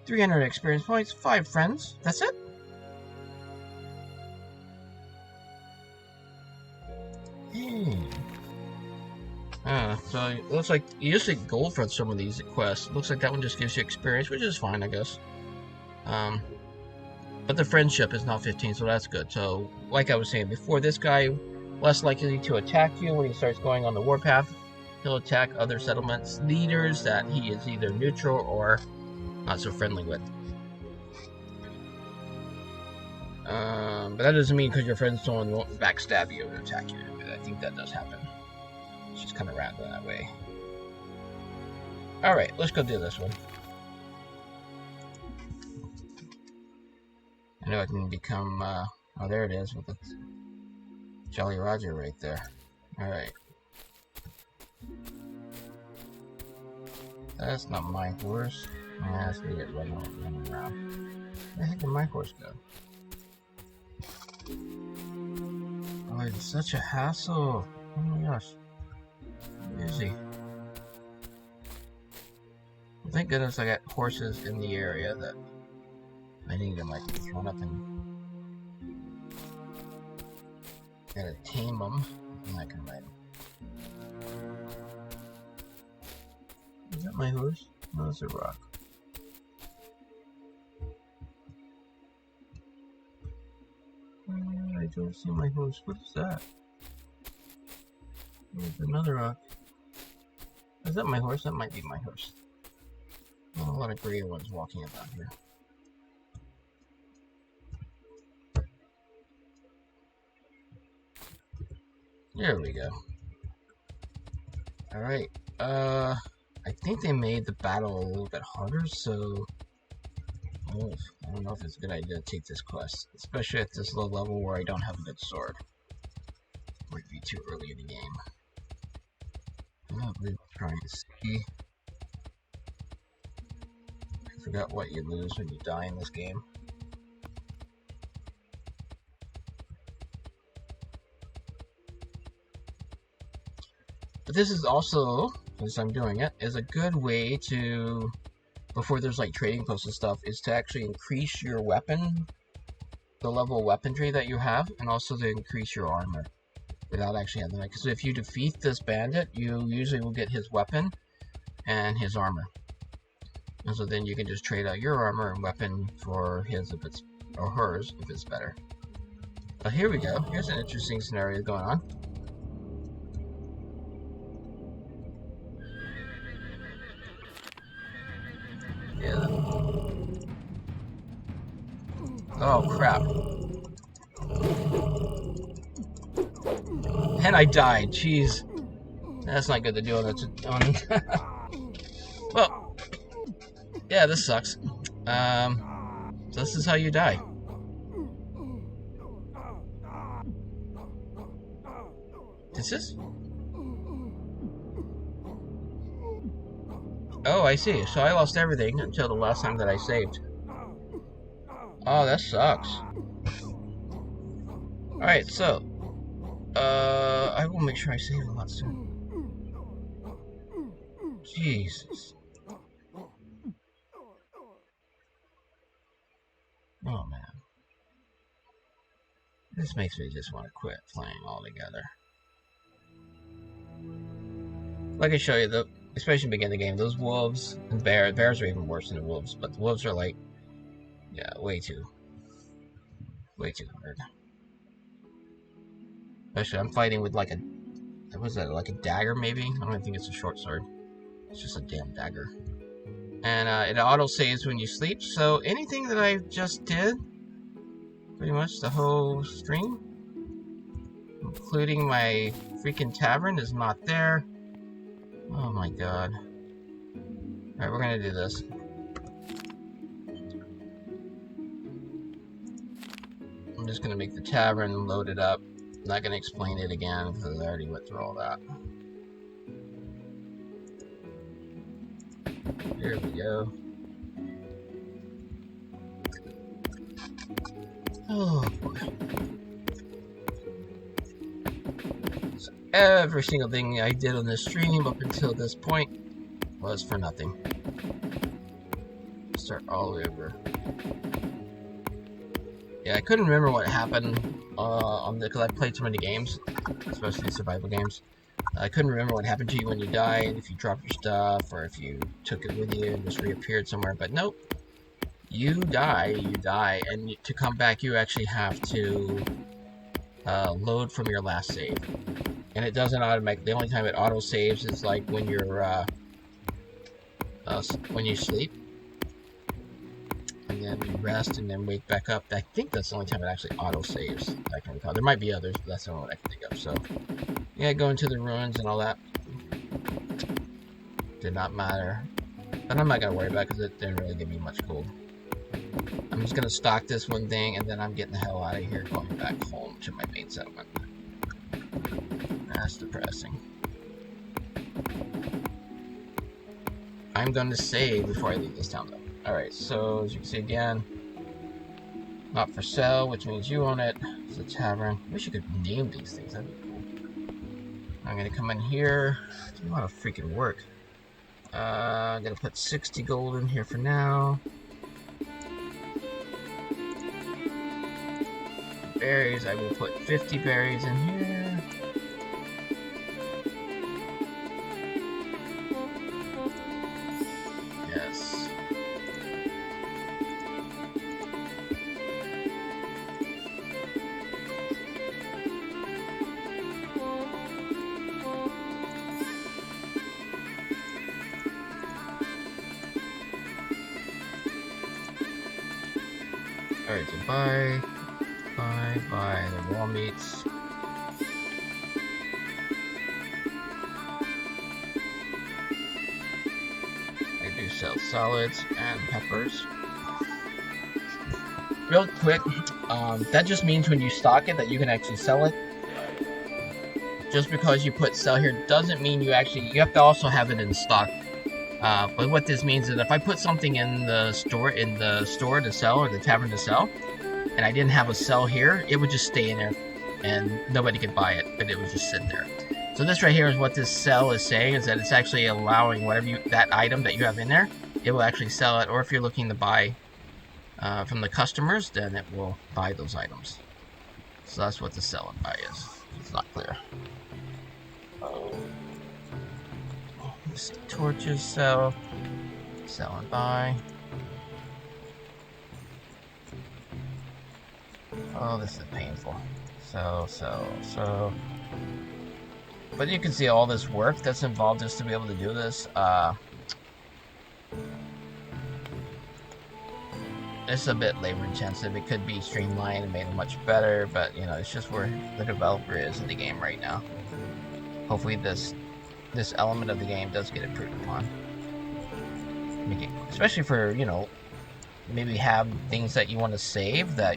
300 experience points, 5 friends. That's it? So it looks like you used to get gold for some of these quests. Looks like that one just gives you experience, which is fine, I guess. But the friendship is now 15, so that's good. So, like I was saying before, this guy less likely to attack you when he starts going on the warpath. He'll attack other settlements leaders that he is either neutral or not so friendly with. But that doesn't mean because your friends don't backstab you and attack you. I think that does happen. It's just kind of random that way. Alright, let's go do this one. I know I can become, oh, there it is with the Jolly Roger right there. Alright. That's not my horse. Yeah, let's leave it running around. Where the heck did my horse go? Oh, it's such a hassle. Oh my gosh. Where is he? Well, thank goodness I got horses in the area that I need to like run up and gotta tame them, and I can ride them. Is that my horse? No, it's a rock. I don't see my horse. What is that? There's another rock. Is that my horse? That might be my horse. Oh, a lot of gray ones walking about here. There we go. Alright, I think they made the battle a little bit harder, so I don't know if it's a good idea to take this quest, especially at this low level where I don't have a good sword. Might be too early in the game. I believe I'm trying to see. I forgot what you lose when you die in this game. But this is also, as I'm doing it, is a good way to, before there's like trading posts and stuff, is to actually increase your weapon, the level of weaponry that you have, and also to increase your armor without actually having that. Because if you defeat this bandit, you usually will get his weapon and his armor. And so then you can just trade out your armor and weapon for his if it's, or hers if it's better. But here we go. Here's an interesting scenario going on. Yeah. Oh crap. And I died. Jeez. That's not good to do on well, yeah, this sucks. So this is how you die. This is? Oh, I see. So I lost everything until the last time that I saved. Oh, that sucks. Alright, so I will make sure I save a lot soon. Jesus. Oh man. This makes me just want to quit playing altogether. Like I show you, especially in the beginning of the game, those wolves and bears are even worse than the wolves, but the wolves are like, yeah, way too hard. Especially, I'm fighting with like what was that, like a dagger maybe? I don't even think it's a short sword. It's just a damn dagger. And it auto-saves when you sleep, so anything that I just did, pretty much the whole stream, including my freaking tavern, is not there. Oh my god. Alright, we're gonna do this. I'm just gonna make the tavern load it up. I'm not gonna explain it again because I already went through all that. Here we go. Oh boy. So every single thing I did on this stream up until this point was for nothing. Start all the way over. Yeah, I couldn't remember what happened because I played so many games, especially survival games. I couldn't remember what happened to you when you died, if you dropped your stuff, or if you took it with you and just reappeared somewhere. But nope, you die, and to come back, you actually have to load from your last save. And it doesn't automatically. The only time it auto saves is like when you're when you sleep, and then you rest, and then wake back up. I think that's the only time it actually auto saves. I can recall. There might be others, but that's the only one I can think of. So, yeah, going to the ruins and all that did not matter. But I'm not gonna worry about it because it didn't really give me much gold. I'm just gonna stock this one thing, and then I'm getting the hell out of here, going back home to my main settlement. That's depressing. I'm going to save before I leave this town, though. Alright, so as you can see again, not for sale, which means you own it. It's a tavern. I wish you could name these things. That'd be cool. I'm gonna come in here. Do a lot of freaking work. I'm gonna put 60 gold in here for now. Berries, I will put 50 berries in here. Yes. Alright, so buy the raw meats. sell salads and peppers. Real quick, that just means when you stock it that you can actually sell it. Just because you put sell here doesn't mean you have to also have it in stock. But what this means is if I put something in the store to sell, or the tavern to sell, and I didn't have a sell here, it would just stay in there and nobody could buy it, but it would just sit there. So this right here is what this sell is saying, is that it's actually allowing whatever that item that you have in there, it will actually sell it. Or if you're looking to buy from the customers, then it will buy those items. So that's what the sell and buy is. It's not clear. Torches sell and buy. Oh, this is painful. So. But you can see all this work that's involved just to be able to do this. It's a bit labor intensive. It could be streamlined and made much better, but you know, it's just where the developer is in the game right now. Hopefully this element of the game does get improved upon. Especially for, you know, maybe have things that you want to save, that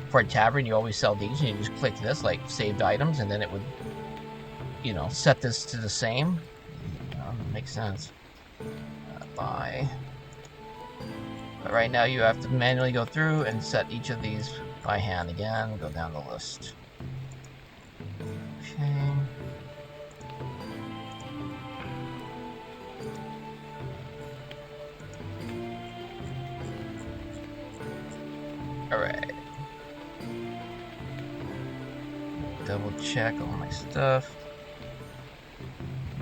for a tavern you always sell these and you just click this, like saved items, and then it would, you know, set this to the same. Makes sense. Buy. But right now you have to manually go through and set each of these by hand again. Go down the list. Okay. Alright. Double check all my stuff.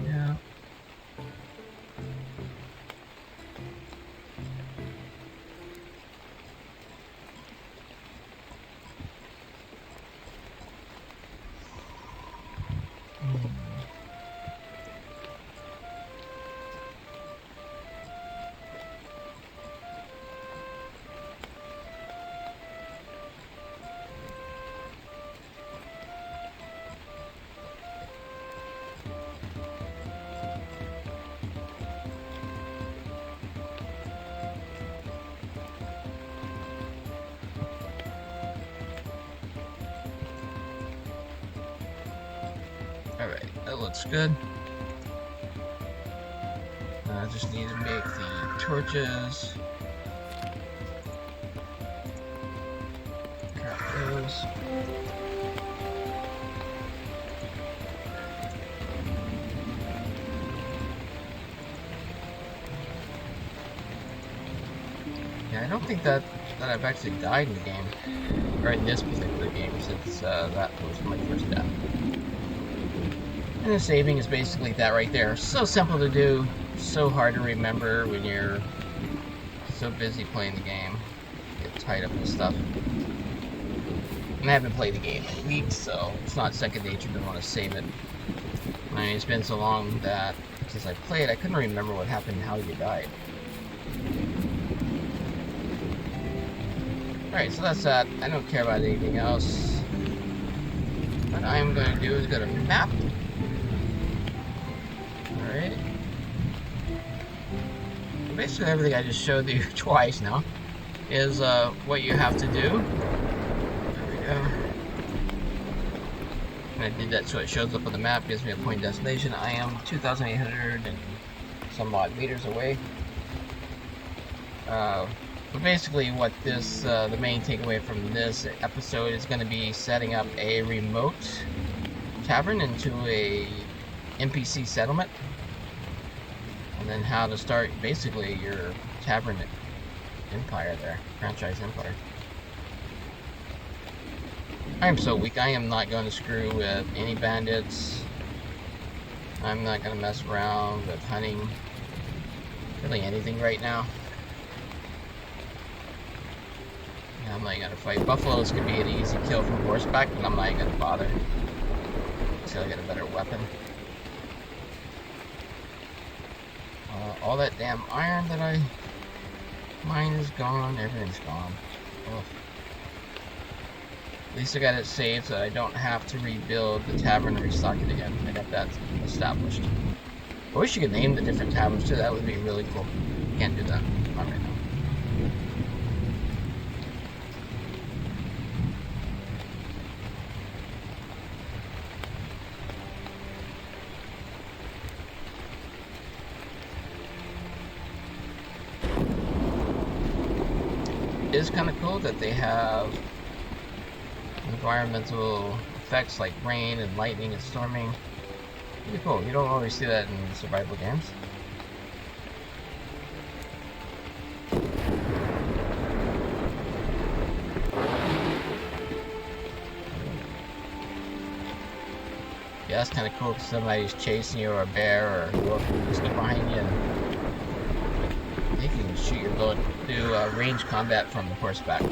Yeah. Alright, that looks good. I just need to make the torches. Craft those. Yeah, I don't think that I've actually died in the game, or in this particular game, since that was my first death. And the saving is basically that right there. So simple to do, so hard to remember when you're so busy playing the game. Get tied up with stuff. And I haven't played the game in weeks, so it's not second nature to want to save it. I mean, it's been so long that since I played, I couldn't remember what happened and how you died. Alright, so that's that. I don't care about anything else. What I'm going to do is go to map. Alright. Basically everything I just showed you twice now is what you have to do. There we go. And I did that so it shows up on the map, gives me a point destination. I am 2,800 and some odd meters away. But basically what this, the main takeaway from this episode is going to be setting up a remote tavern into a NPC settlement. And then how to start basically your Tavern Empire there, Franchise Empire. I am so weak. I am not going to screw with any bandits. I'm not going to mess around with hunting. Really anything right now. I'm not going to fight. Buffaloes could be an easy kill from horseback, but I'm not going to bother until I get a better weapon. All that damn iron that I mined is gone. Everything's gone. Ugh. At least I got it saved so I don't have to rebuild the tavern and restock it again. I got that established. I wish you could name the different taverns too. That would be really cool. Can't do that. Not right now. It is kind of cool that they have environmental effects like rain and lightning and storming. Pretty cool. You don't always see that in survival games. Yeah, that's kind of cool if somebody's chasing you, or a bear, or a wolf, and sneak behind you, and they can shoot your bow and do range combat from horseback.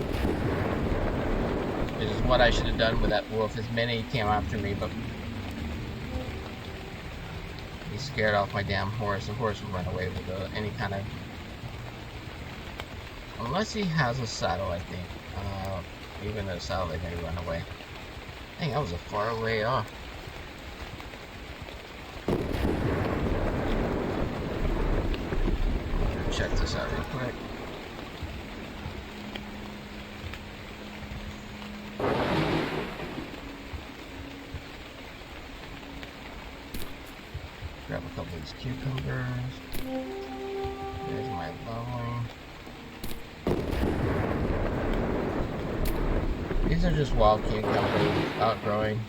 Which is what I should have done with that wolf. As many came after me, but he scared off my damn horse. The horse would run away with any kind of... Unless he has a saddle, I think. Even a saddle, they may run away. Dang, that was a far way off. Check this out real quick. Grab a couple of these cucumbers. There's my leveling. These are just wild cucumbers, outgrowing.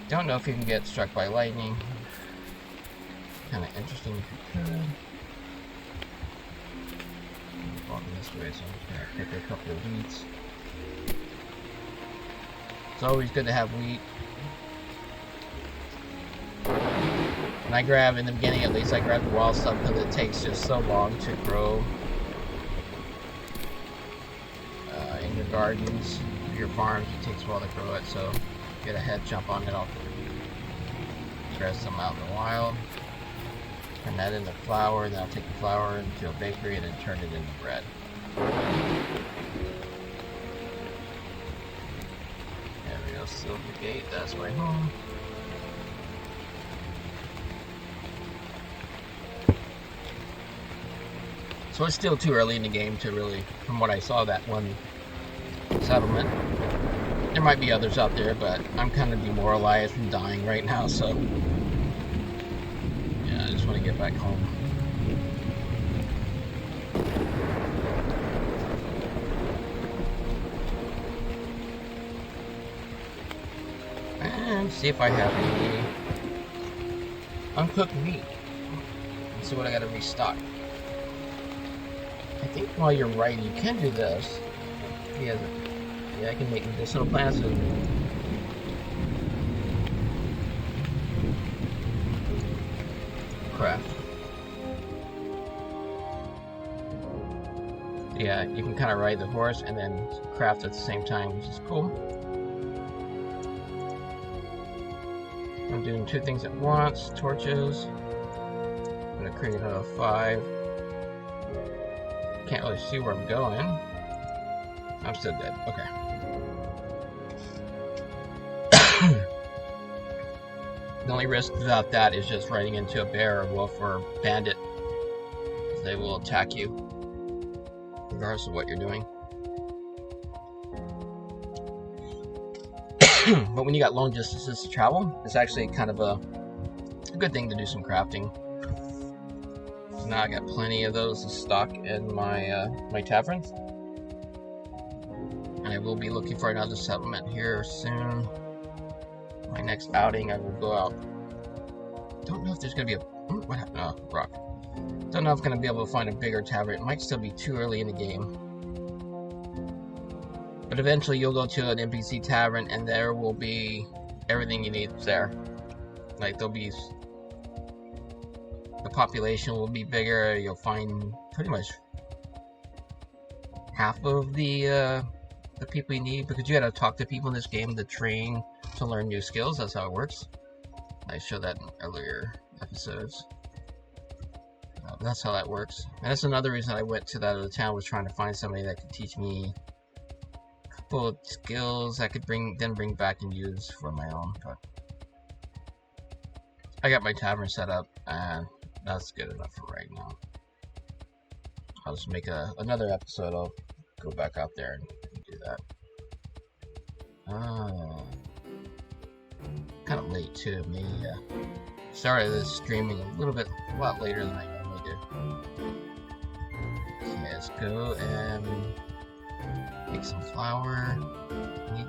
Don't know if you can get struck by lightning. Kind of interesting if you could. I'm walking this way, so I'm just gonna pick a couple of wheats. It's always good to have wheat. And I grab, in the beginning at least, I grab the wild stuff because it takes just so long to grow in your gardens, your farms. It takes a while to grow it, so get a head jump on it. I'll grab some out in the wild, turn that into flour, then I'll take the flour into a bakery and then turn it into bread. There we go, Silver Gate, that's my home. So it's still too early in the game to really, from what I saw, that one settlement. There might be others out there, but I'm kind of demoralized from dying right now, so yeah, I just want to get back home. And see if I have any uncooked meat. Let's see what I gotta restock. I think while you're writing, you can do this. Yeah, I can make medicinal plants and craft. Yeah, you can kind of ride the horse and then craft at the same time, which is cool. I'm doing two things at once. Torches. I'm gonna create another 5. Can't really see where I'm going. I'm still dead. Okay. The only risk without that is just running into a bear or wolf or bandit. They will attack you, regardless of what you're doing. But when you got long distances to travel, it's actually kind of a good thing to do some crafting. Now I got plenty of those in stock in my my tavern, and I will be looking for another settlement here soon. My next outing, I will go out. Don't know if there's gonna be a what happened? Oh, rock. Don't know if I'm gonna be able to find a bigger tavern. It might still be too early in the game, but eventually you'll go to an NPC tavern, and there will be everything you need there. Like there'll be. The population will be bigger. You'll find pretty much half of the people you need, because you gotta talk to people in this game to train to learn new skills. That's how it works. I showed that in earlier episodes. That's how that works. And that's another reason I went to that other town, was trying to find somebody that could teach me a couple of skills I could bring back and use for my own. But I got my tavern set up, and that's good enough for right now. I'll just make another episode. I'll go back out there and do that. Kind of late too. Me started this streaming a lot later than I normally do. Okay, let's go and make some flour.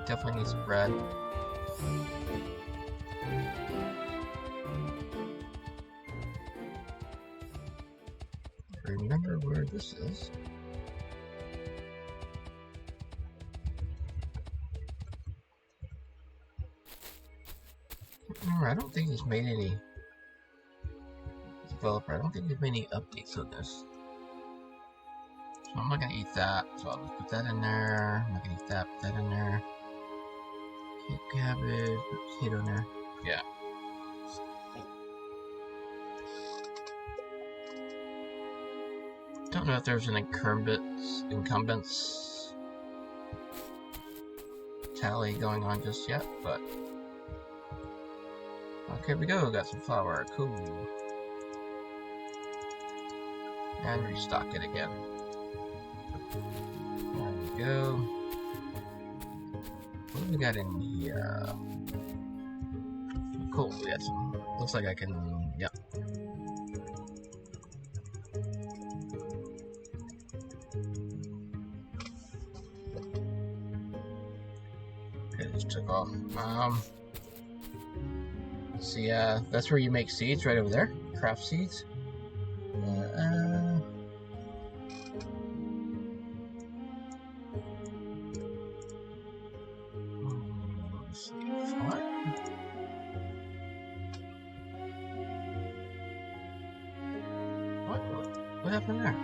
Definitely need some bread. Remember where this is. Remember, I don't think he's made any developer. I don't think he's made any updates on this. So I'm not gonna eat that. So I'll just put that in there. I'm not gonna eat that. Put that in there. Okay, cabbage. Put potato in there. Yeah. Don't know if there's an incumbents tally going on just yet, but okay, here we go. Got some flour. Cool. And restock it again. There we go. What do we got in here? Cool. We got some. Looks like I can. Yep. Okay, just took off. Let's see. That's where you make seeds, right over there. Craft seeds. What happened there?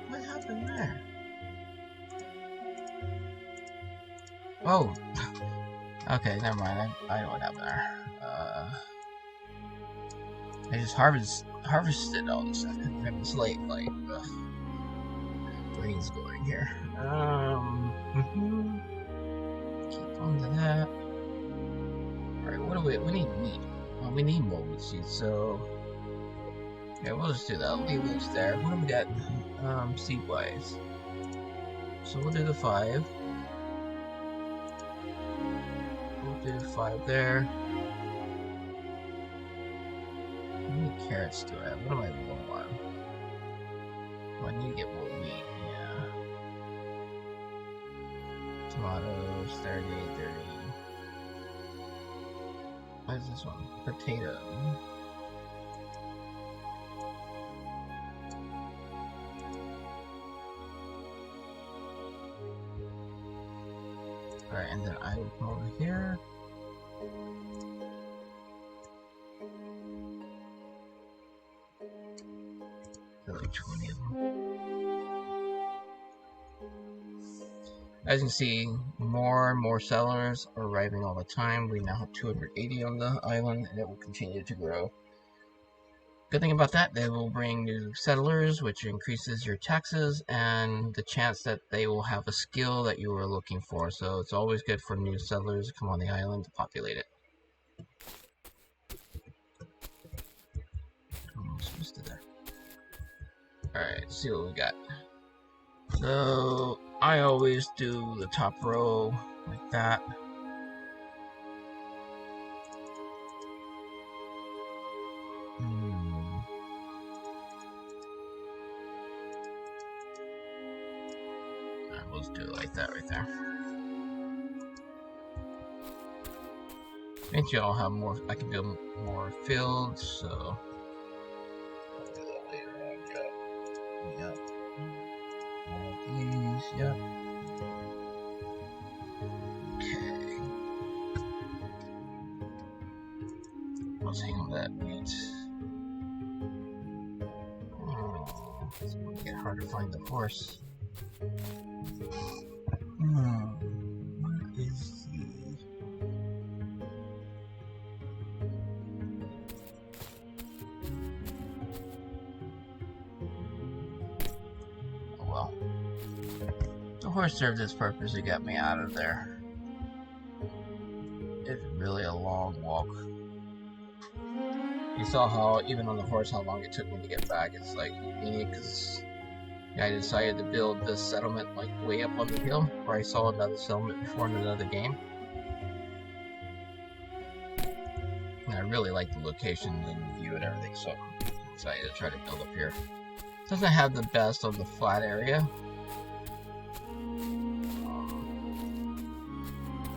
What happened there? Oh! Okay, never mind. I know what happened there. I just harvested all this stuff. It was late, like, brain's going here. Keep on to that. Alright, what do we need meat? Well, we need more wheat seeds, so yeah, we'll just do that. Leave those there. What do we got, seed-wise? So we'll do the 5. We'll do 5 there. How many carrots do I have? What am I low on? Oh, I need to get more wheat, yeah. Tomatoes, 30, 30. What is this one? Potato. Alright, and then I will come over here. There are like 20 of them. As you can see, more and more settlers are arriving all the time. We now have 280 on the island, and it will continue to grow. Good thing about that, they will bring new settlers, which increases your taxes and the chance that they will have a skill that you are looking for. So it's always good for new settlers to come on the island to populate it. Almost missed it there. Alright, let's see what we got. So I always do the top row like that. We'll just do it like that right there. Eventually I'll have more, I can build more fields, so I'll do that later on. Yep. All these, yep. Okay. Let's hang on that wheat. Oh, it's gonna get hard to find the horse. What is he? Oh well. The horse served its purpose to get me out of there. It's really a long walk. You saw how, even on the horse, how long it took me to get back. It's like, because I decided to build this settlement like way up on the hill, where I saw another settlement before in another game. And I really like the location and the view and everything, so I'm excited to try to build up here. It doesn't have the best of the flat area.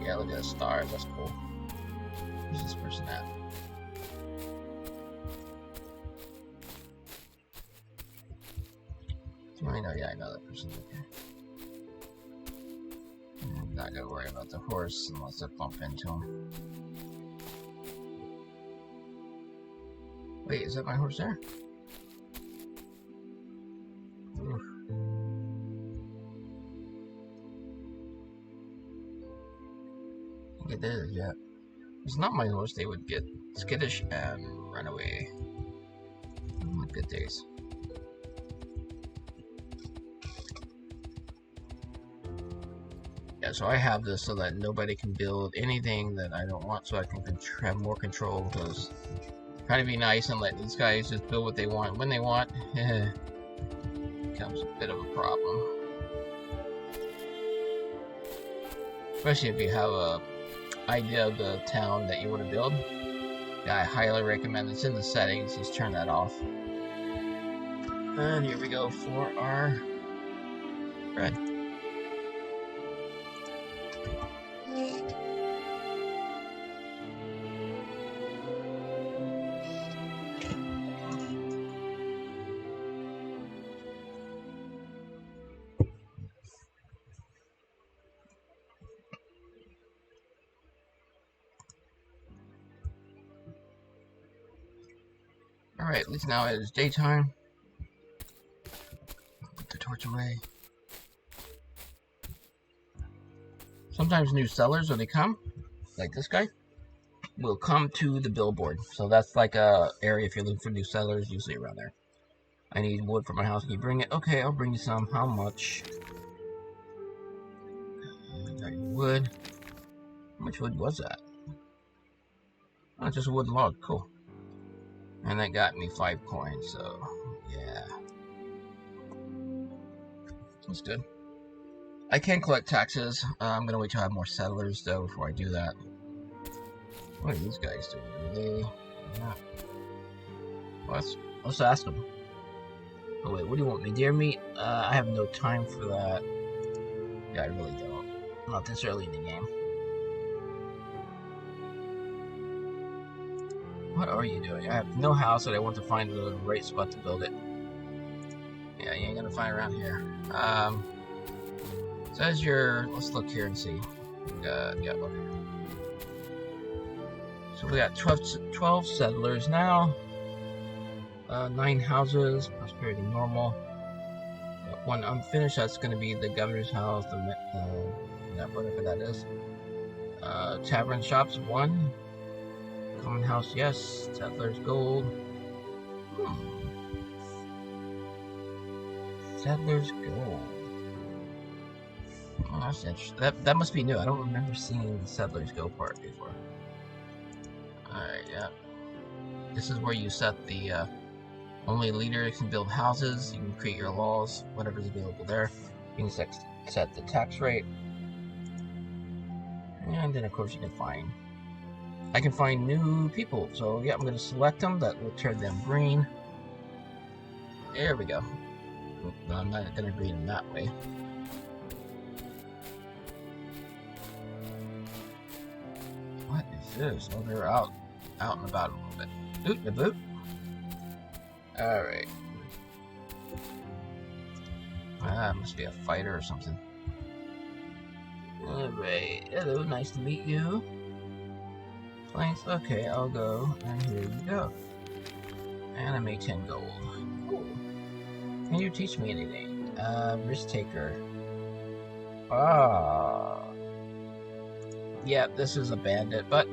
Yeah, look at the stars, that's cool. Where's this person at? I know, yeah, I know that person. Okay. I'm not gonna worry about the horse unless I bump into him. Wait, is that my horse there? Oof. I think it is, yeah. If it's not my horse, they would get skittish and run away. Oh, good days. Yeah, so I have this so that nobody can build anything that I don't want, so I can have more control, because trying to be nice and let these guys just build what they want when they want becomes a bit of a problem. Especially if you have a idea of the town that you want to build. Yeah, I highly recommend it's in the settings, just turn that off. And here we go for our bread. Alright, at least now it is daytime. Put the torch away. Sometimes new sellers, when they come, like this guy, will come to the billboard. So that's like a area if you're looking for new sellers, usually around there. I need wood for my house. Can you bring it? Okay, I'll bring you some. How much? Got your wood. How much wood was that? Oh, just a wooden log. Cool. And that got me 5 coins, so yeah. That's good. I can collect taxes. I'm gonna wait till I have more settlers though before I do that. What are these guys doing? Are they? Yeah. Well, let's ask them. Oh wait, what do you want me? Deer meat? I have no time for that. Yeah, I really don't. Not this early in the game. What are you doing? I have no house and I want to find the right spot to build it. Yeah, you ain't gonna find it around here. Says you're... Let's look here and see. Yeah, okay. So we got 12 settlers now. 9 houses. Prosperity normal. Got 1 unfinished. That's gonna be the governor's house. Whatever that is. Tavern shops 1. Common house, yes. Settler's gold. Settler's gold. Oh, that's interesting. That must be new. I don't remember seeing the Settlers Go part before. Alright, yeah. This is where you set the only leaders can build houses. You can create your laws, whatever's available there. You can set the tax rate. And then of course you can find... I can find new people. So yeah, I'm going to select them. That will turn them green. There we go. No, I'm not going to green them that way. What is this? Oh, they're out and about a little bit. Oot the boot. Alright. Must be a fighter or something. Alright. Hello, nice to meet you. Planks. Okay, I'll go. And here you go. And I made 10 gold. Cool. Can you teach me anything? Risk taker. Ah. Yeah, this is a bandit, but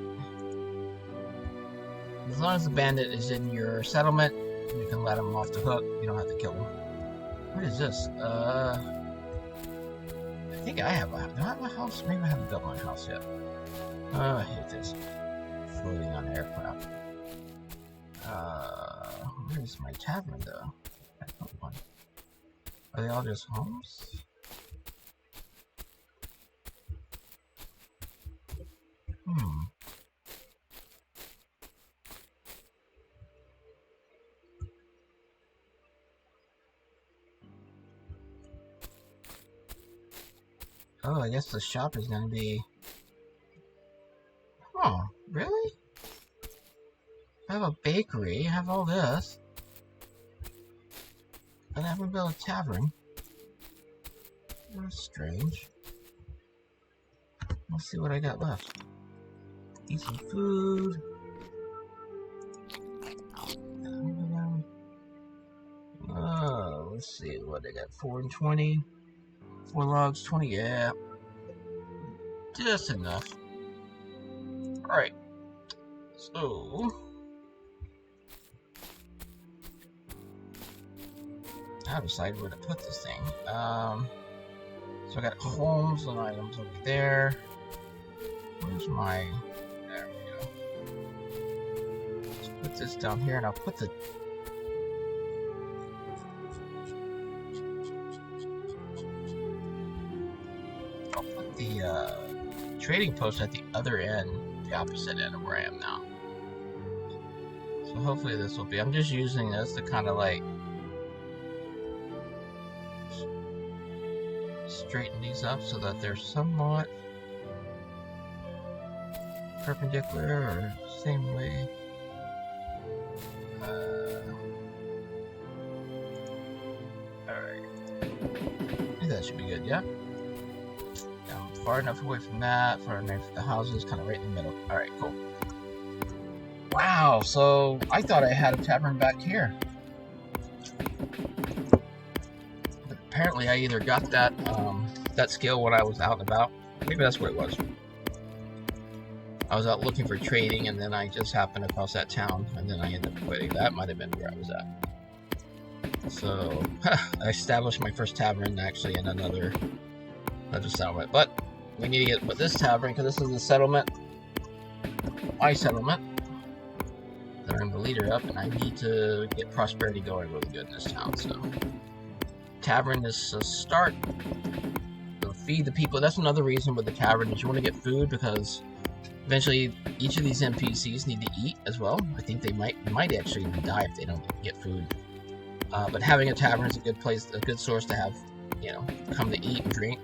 as long as the bandit is in your settlement, you can let him off the hook. You don't have to kill him. What is this? I think I have a... Do I have a house? Maybe I haven't built my house yet. I hate this. Floating on aircraft. Where's my tavern though? I don't want. Are they all just homes? Oh, I guess the shop is gonna be... Oh, really? I have a bakery, I have all this. But I haven't built a tavern. That's strange. Let's see what I got left. Eat some food. Let's see what I got. 4 and 20. 4 logs, 20. Yeah, just enough. All right. So I decided where to put this thing. So I got homes and items over there. Where's my... There we go. Let's put this down here, and I'll put the... trading post at the other end, the opposite end of where I am now. So hopefully this will be... I'm just using this to kind of like straighten these up so that they're somewhat perpendicular or same way. Alright. I think that should be good, yeah? Far enough away from that, far enough from the houses, kind of right in the middle. Alright, cool. Wow, so I thought I had a tavern back here. But apparently I either got that that skill when I was out and about. Maybe that's what it was. I was out looking for trading, and then I just happened across that town, and then I ended up quitting. That might have been where I was at. So, I established my first tavern actually in another settlement. But we need to get with this tavern because this is the settlement, my settlement, that I'm the leader of, and I need to get prosperity going really good in this town. So, tavern is a start. It'll feed the people. That's another reason with the tavern is you want to get food because eventually each of these NPCs need to eat as well. I think they might actually even die if they don't get food. But having a tavern is a good place, a good source to have, come to eat and drink.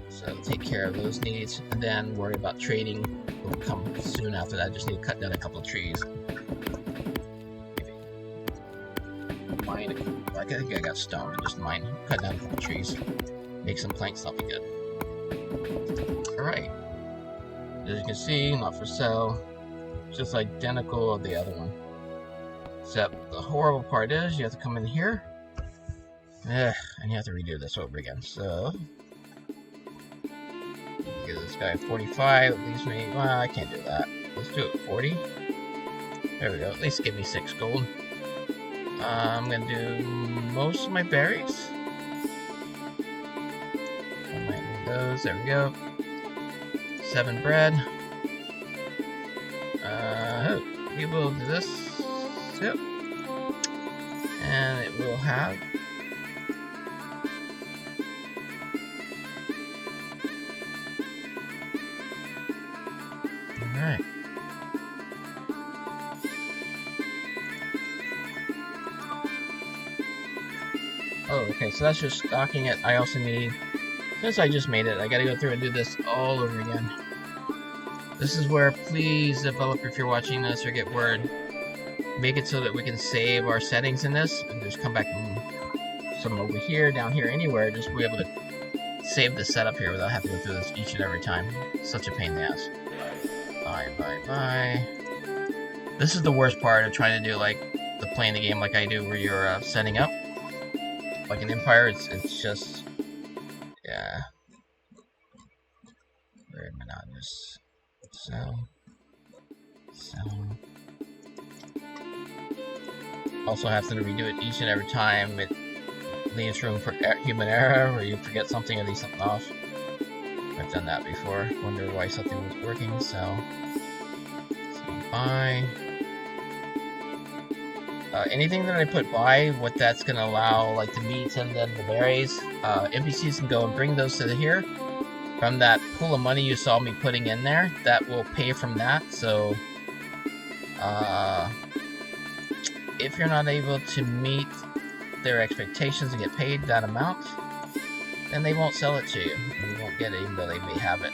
So take care of those needs, and then worry about trading will come soon after that. Just need to cut down a couple of trees. I think I got stone, just cut down a couple of trees. Make some planks, that'll be good. Alright. As you can see, not for sale. Just identical of the other one. Except the horrible part is you have to come in here. And you have to redo this over again. So give this guy 45, at least me. Well, I can't do that. Let's do it 40. There we go. At least give me 6 gold. I'm gonna do most of my berries. I might need those. There we go. 7 bread. We will do this. Yep. And it will have. Alright. Oh, okay, so that's just stocking it. I also need, since I just made it, I gotta go through and do this all over again. This is where, please, developer, if you're watching this or get word, make it so that we can save our settings in this and just come back and some over here, down here, anywhere, just be able to save the setup here without having to go through this each and every time. It's such a pain in the ass. Bye. This is the worst part of trying to do playing the game like I do, where you're setting up like an empire. It's just, yeah, very monotonous. So also have to redo it each and every time. It leaves room for human error, where you forget something or leave something off. I've done that before. Wonder why something was working. So buy. anything that I put by, what that's going to allow, like the meats and then the berries, NPCs can go and bring those to here. From that pool of money you saw me putting in there, that will pay from that. So if you're not able to meet their expectations and get paid that amount, then they won't sell it to you, and you won't get it even though they may have it.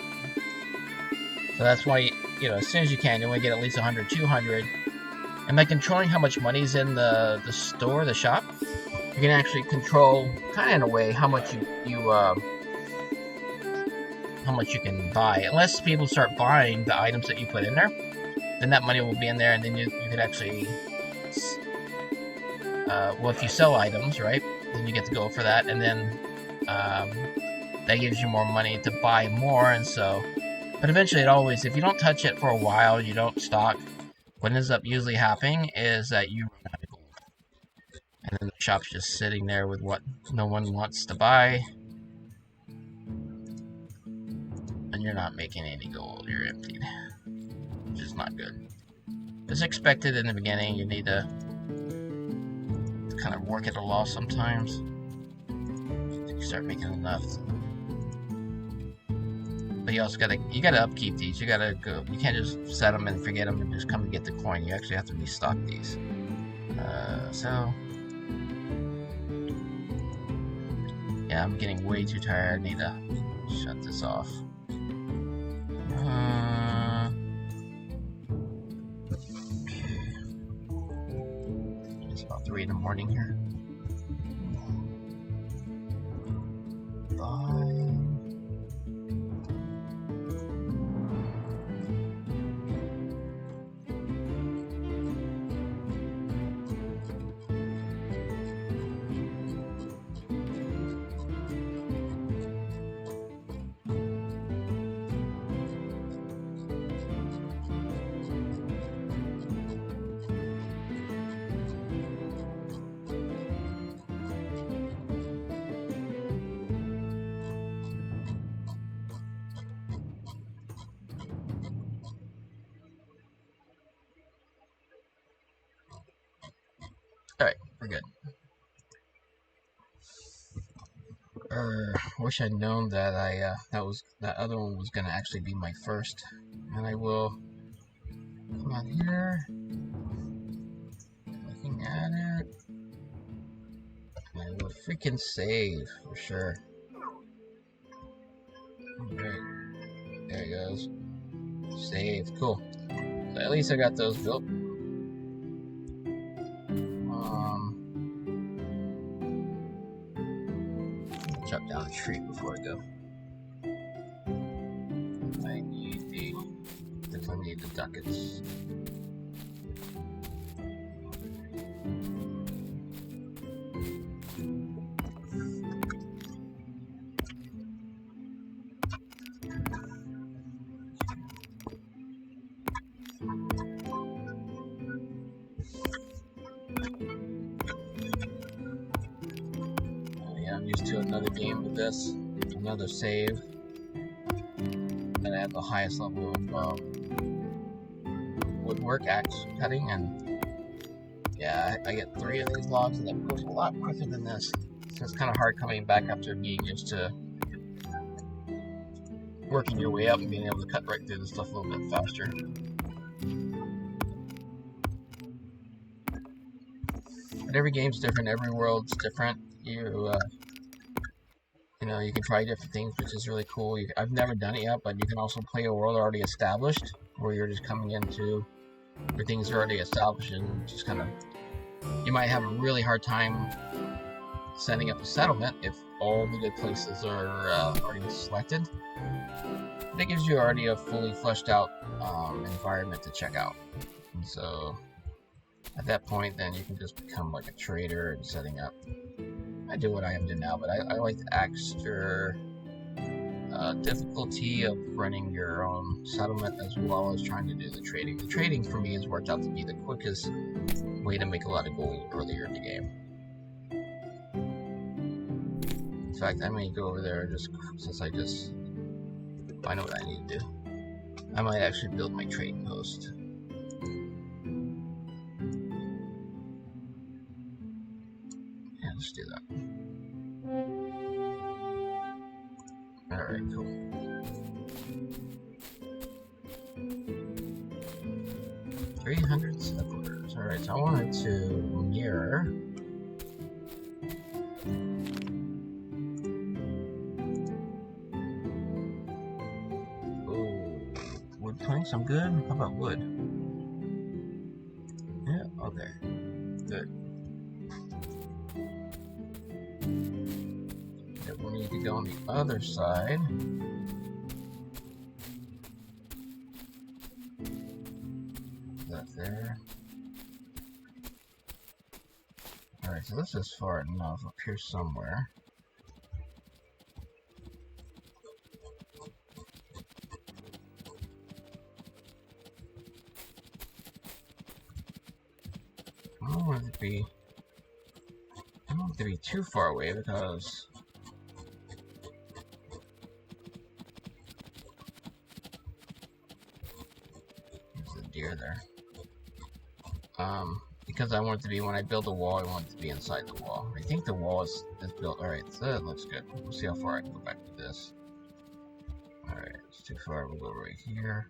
So that's why, you know, as soon as you can, you want to get at least 100, 200. And by controlling how much money's in the store, the shop, you can actually control, kind of in a way, how much how much you can buy. Unless people start buying the items that you put in there, then that money will be in there, and then you can actually, well, if you sell items, right, then you get to go for that, and then that gives you more money to buy more. And so, but eventually it always, if you don't touch it for a while, you don't stock, what ends up usually happening is that you run out of gold, and then the shop's just sitting there with what no one wants to buy, and you're not making any gold. You're emptied, which is not good. It's expected in the beginning. You need to kind of work at a loss sometimes. You start making enough. But you also gotta upkeep these. You gotta go. You can't just set them and forget them and just come and get the coin. You actually have to restock these. So yeah, I'm getting way too tired. I need to shut this off. It's about 3 in the morning here. Alright, we're good. Wish I'd known that that other one was gonna actually be my first. And I will come out here, looking at it. And I will freaking save for sure. Alright, there it goes. Save, cool. So at least I got those built. Chop down a tree before I go. Definitely need the ducats. I'm used to another game with this, another save, and I have the highest level of woodwork axe cutting, and yeah, I get 3 of these logs, and that goes a lot quicker than this. So it's kind of hard coming back after being used to working your way up and being able to cut right through the stuff a little bit faster. But every game's different, every world's different. You know, you can try different things, which is really cool. I've never done it yet, but you can also play a world already established, where you're just coming into where things are already established, and just kind of, you might have a really hard time setting up a settlement if all the good places are already selected. But it gives you already a fully fleshed out environment to check out. And so at that point, then you can just become like a trader and setting up. I do what I am doing now, but I like the extra difficulty of running your own settlement as well as trying to do the trading. The trading for me has worked out to be the quickest way to make a lot of gold earlier in the game. In fact, I may go over there just since I just find out what I need to do. I might actually build my trading post. 300 settlers. Alright, so I wanted to mirror. Ooh, wood planks, I'm good. How about wood? Yeah, okay. Good. Then we'll need to go on the other side. That there. Alright, so this is far enough up here somewhere. I don't want it to be too far away because there's a deer there. Because I want it to be, when I build a wall, I want it to be inside the wall. I think the wall is built. Alright, so that looks good. We'll see how far I can go back to this. Alright, it's too far. We'll go right here.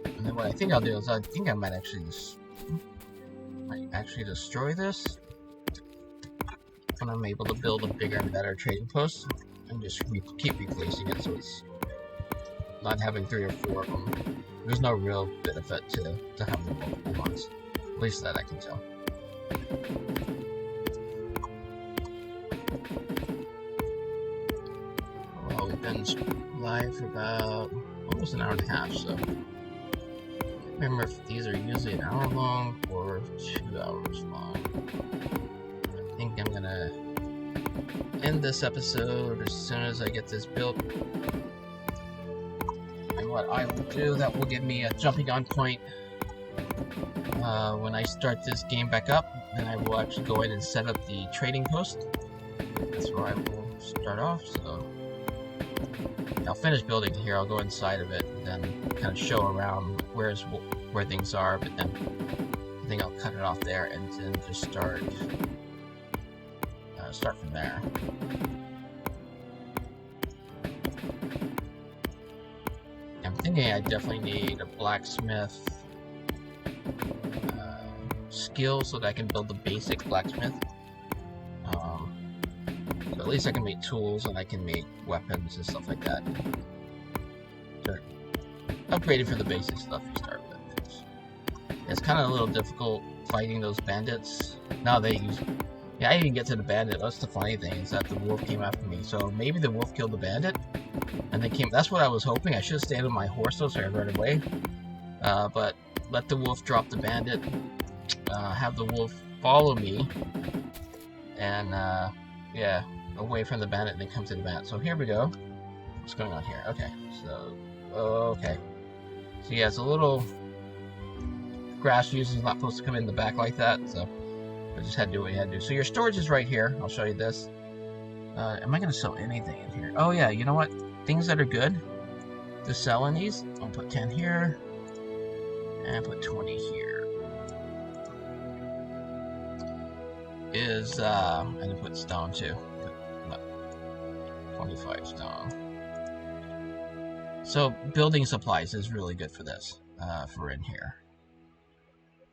And then what I think I'll do is I think I might actually destroy this when I'm able to build a bigger and better trading post and just keep replacing it so it's not having 3 or 4 of them. There's no real benefit to have them multiple ones. At least that I can tell. Well, we've been live for about almost an hour and a half, so I can't remember if these are usually an hour long or 2 hours long. I think I'm gonna end this episode as soon as I get this built. What I will do, that will give me a jumping on point when I start this game back up. Then I will actually go in and set up the trading post. That's where I will start off. So I'll finish building here. I'll go inside of it and then kind of show around where things are. But then I think I'll cut it off there and then just start from there. I'm thinking I definitely need a blacksmith skill so that I can build the basic blacksmith. So at least I can make tools and I can make weapons and stuff like that. Start upgrading for the basic stuff you start with. It's kind of a little difficult fighting those bandits. Yeah, I didn't get to the bandit. That's the funny thing, is that the wolf came after me. So maybe the wolf killed the bandit. And they came. That's what I was hoping. I should have stayed on my horse though, so I ran away. But let the wolf drop the bandit. Have the wolf follow me, and yeah, away from the bandit, and then come to the bandit. So here we go. What's going on here? Okay, so okay. So yeah, it's a little grass usually is not supposed to come in the back like that. So I just had to do what I had to do. So your storage is right here. I'll show you this. Am I going to sell anything in here? Oh yeah, you know what? Things that are good to sell in these, I'll put 10 here, and put 20 here. And put stone too. Put 25 stone. So building supplies is really good for this, for in here.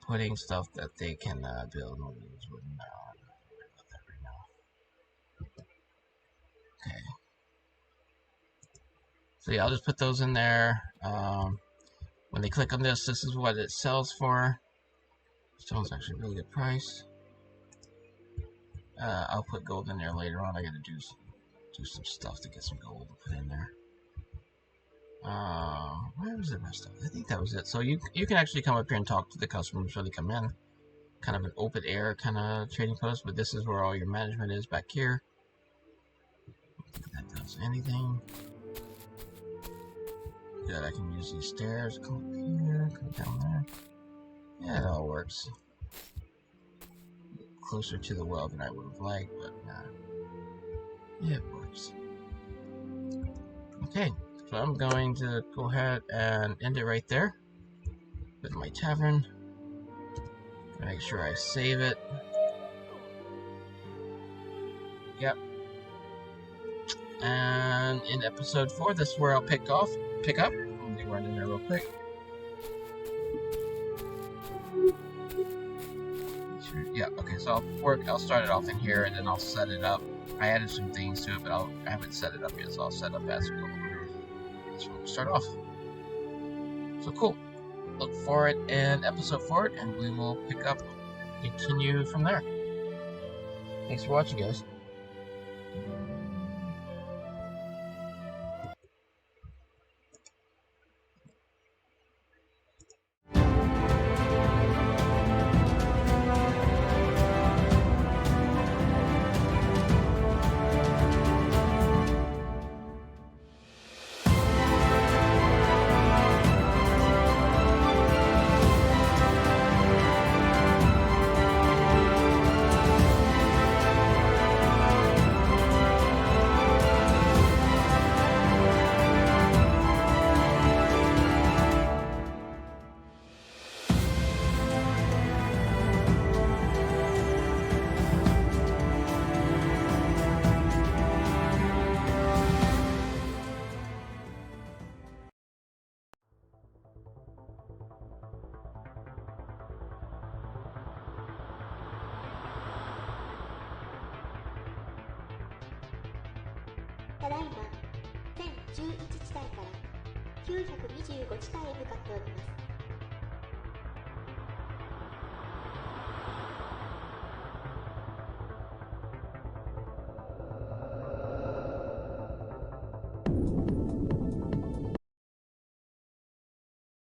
Putting stuff that they can build. Okay. So yeah, I'll just put those in there. When they click on this, this is what it sells for. Stone's actually a really good price. I'll put gold in there later on. I gotta do some stuff to get some gold to put in there. Where was the rest of it? I think that was it. So you can actually come up here and talk to the customers before they come in. Kind of an open air kind of trading post, but this is where all your management is back here. If that does anything. Good, I can use these stairs. Come up here, come down there. Yeah, it all works. Closer to the well than I would have liked, but yeah, it works. Okay, so I'm going to go ahead and end it right there with my tavern. Make sure I save it. Yep. And in episode 4, this is where I'll pick up. Let me run in there real quick. Yeah, okay, so I'll start it off in here, and then I'll set it up. I added some things to it, but I haven't set it up yet, so I'll set up as we go. That's where we'll start off. So cool. Look for it in episode 4, and we will pick up, continue from there. Thanks for watching, guys.ただいま1011地帯から925地帯へ向かっております。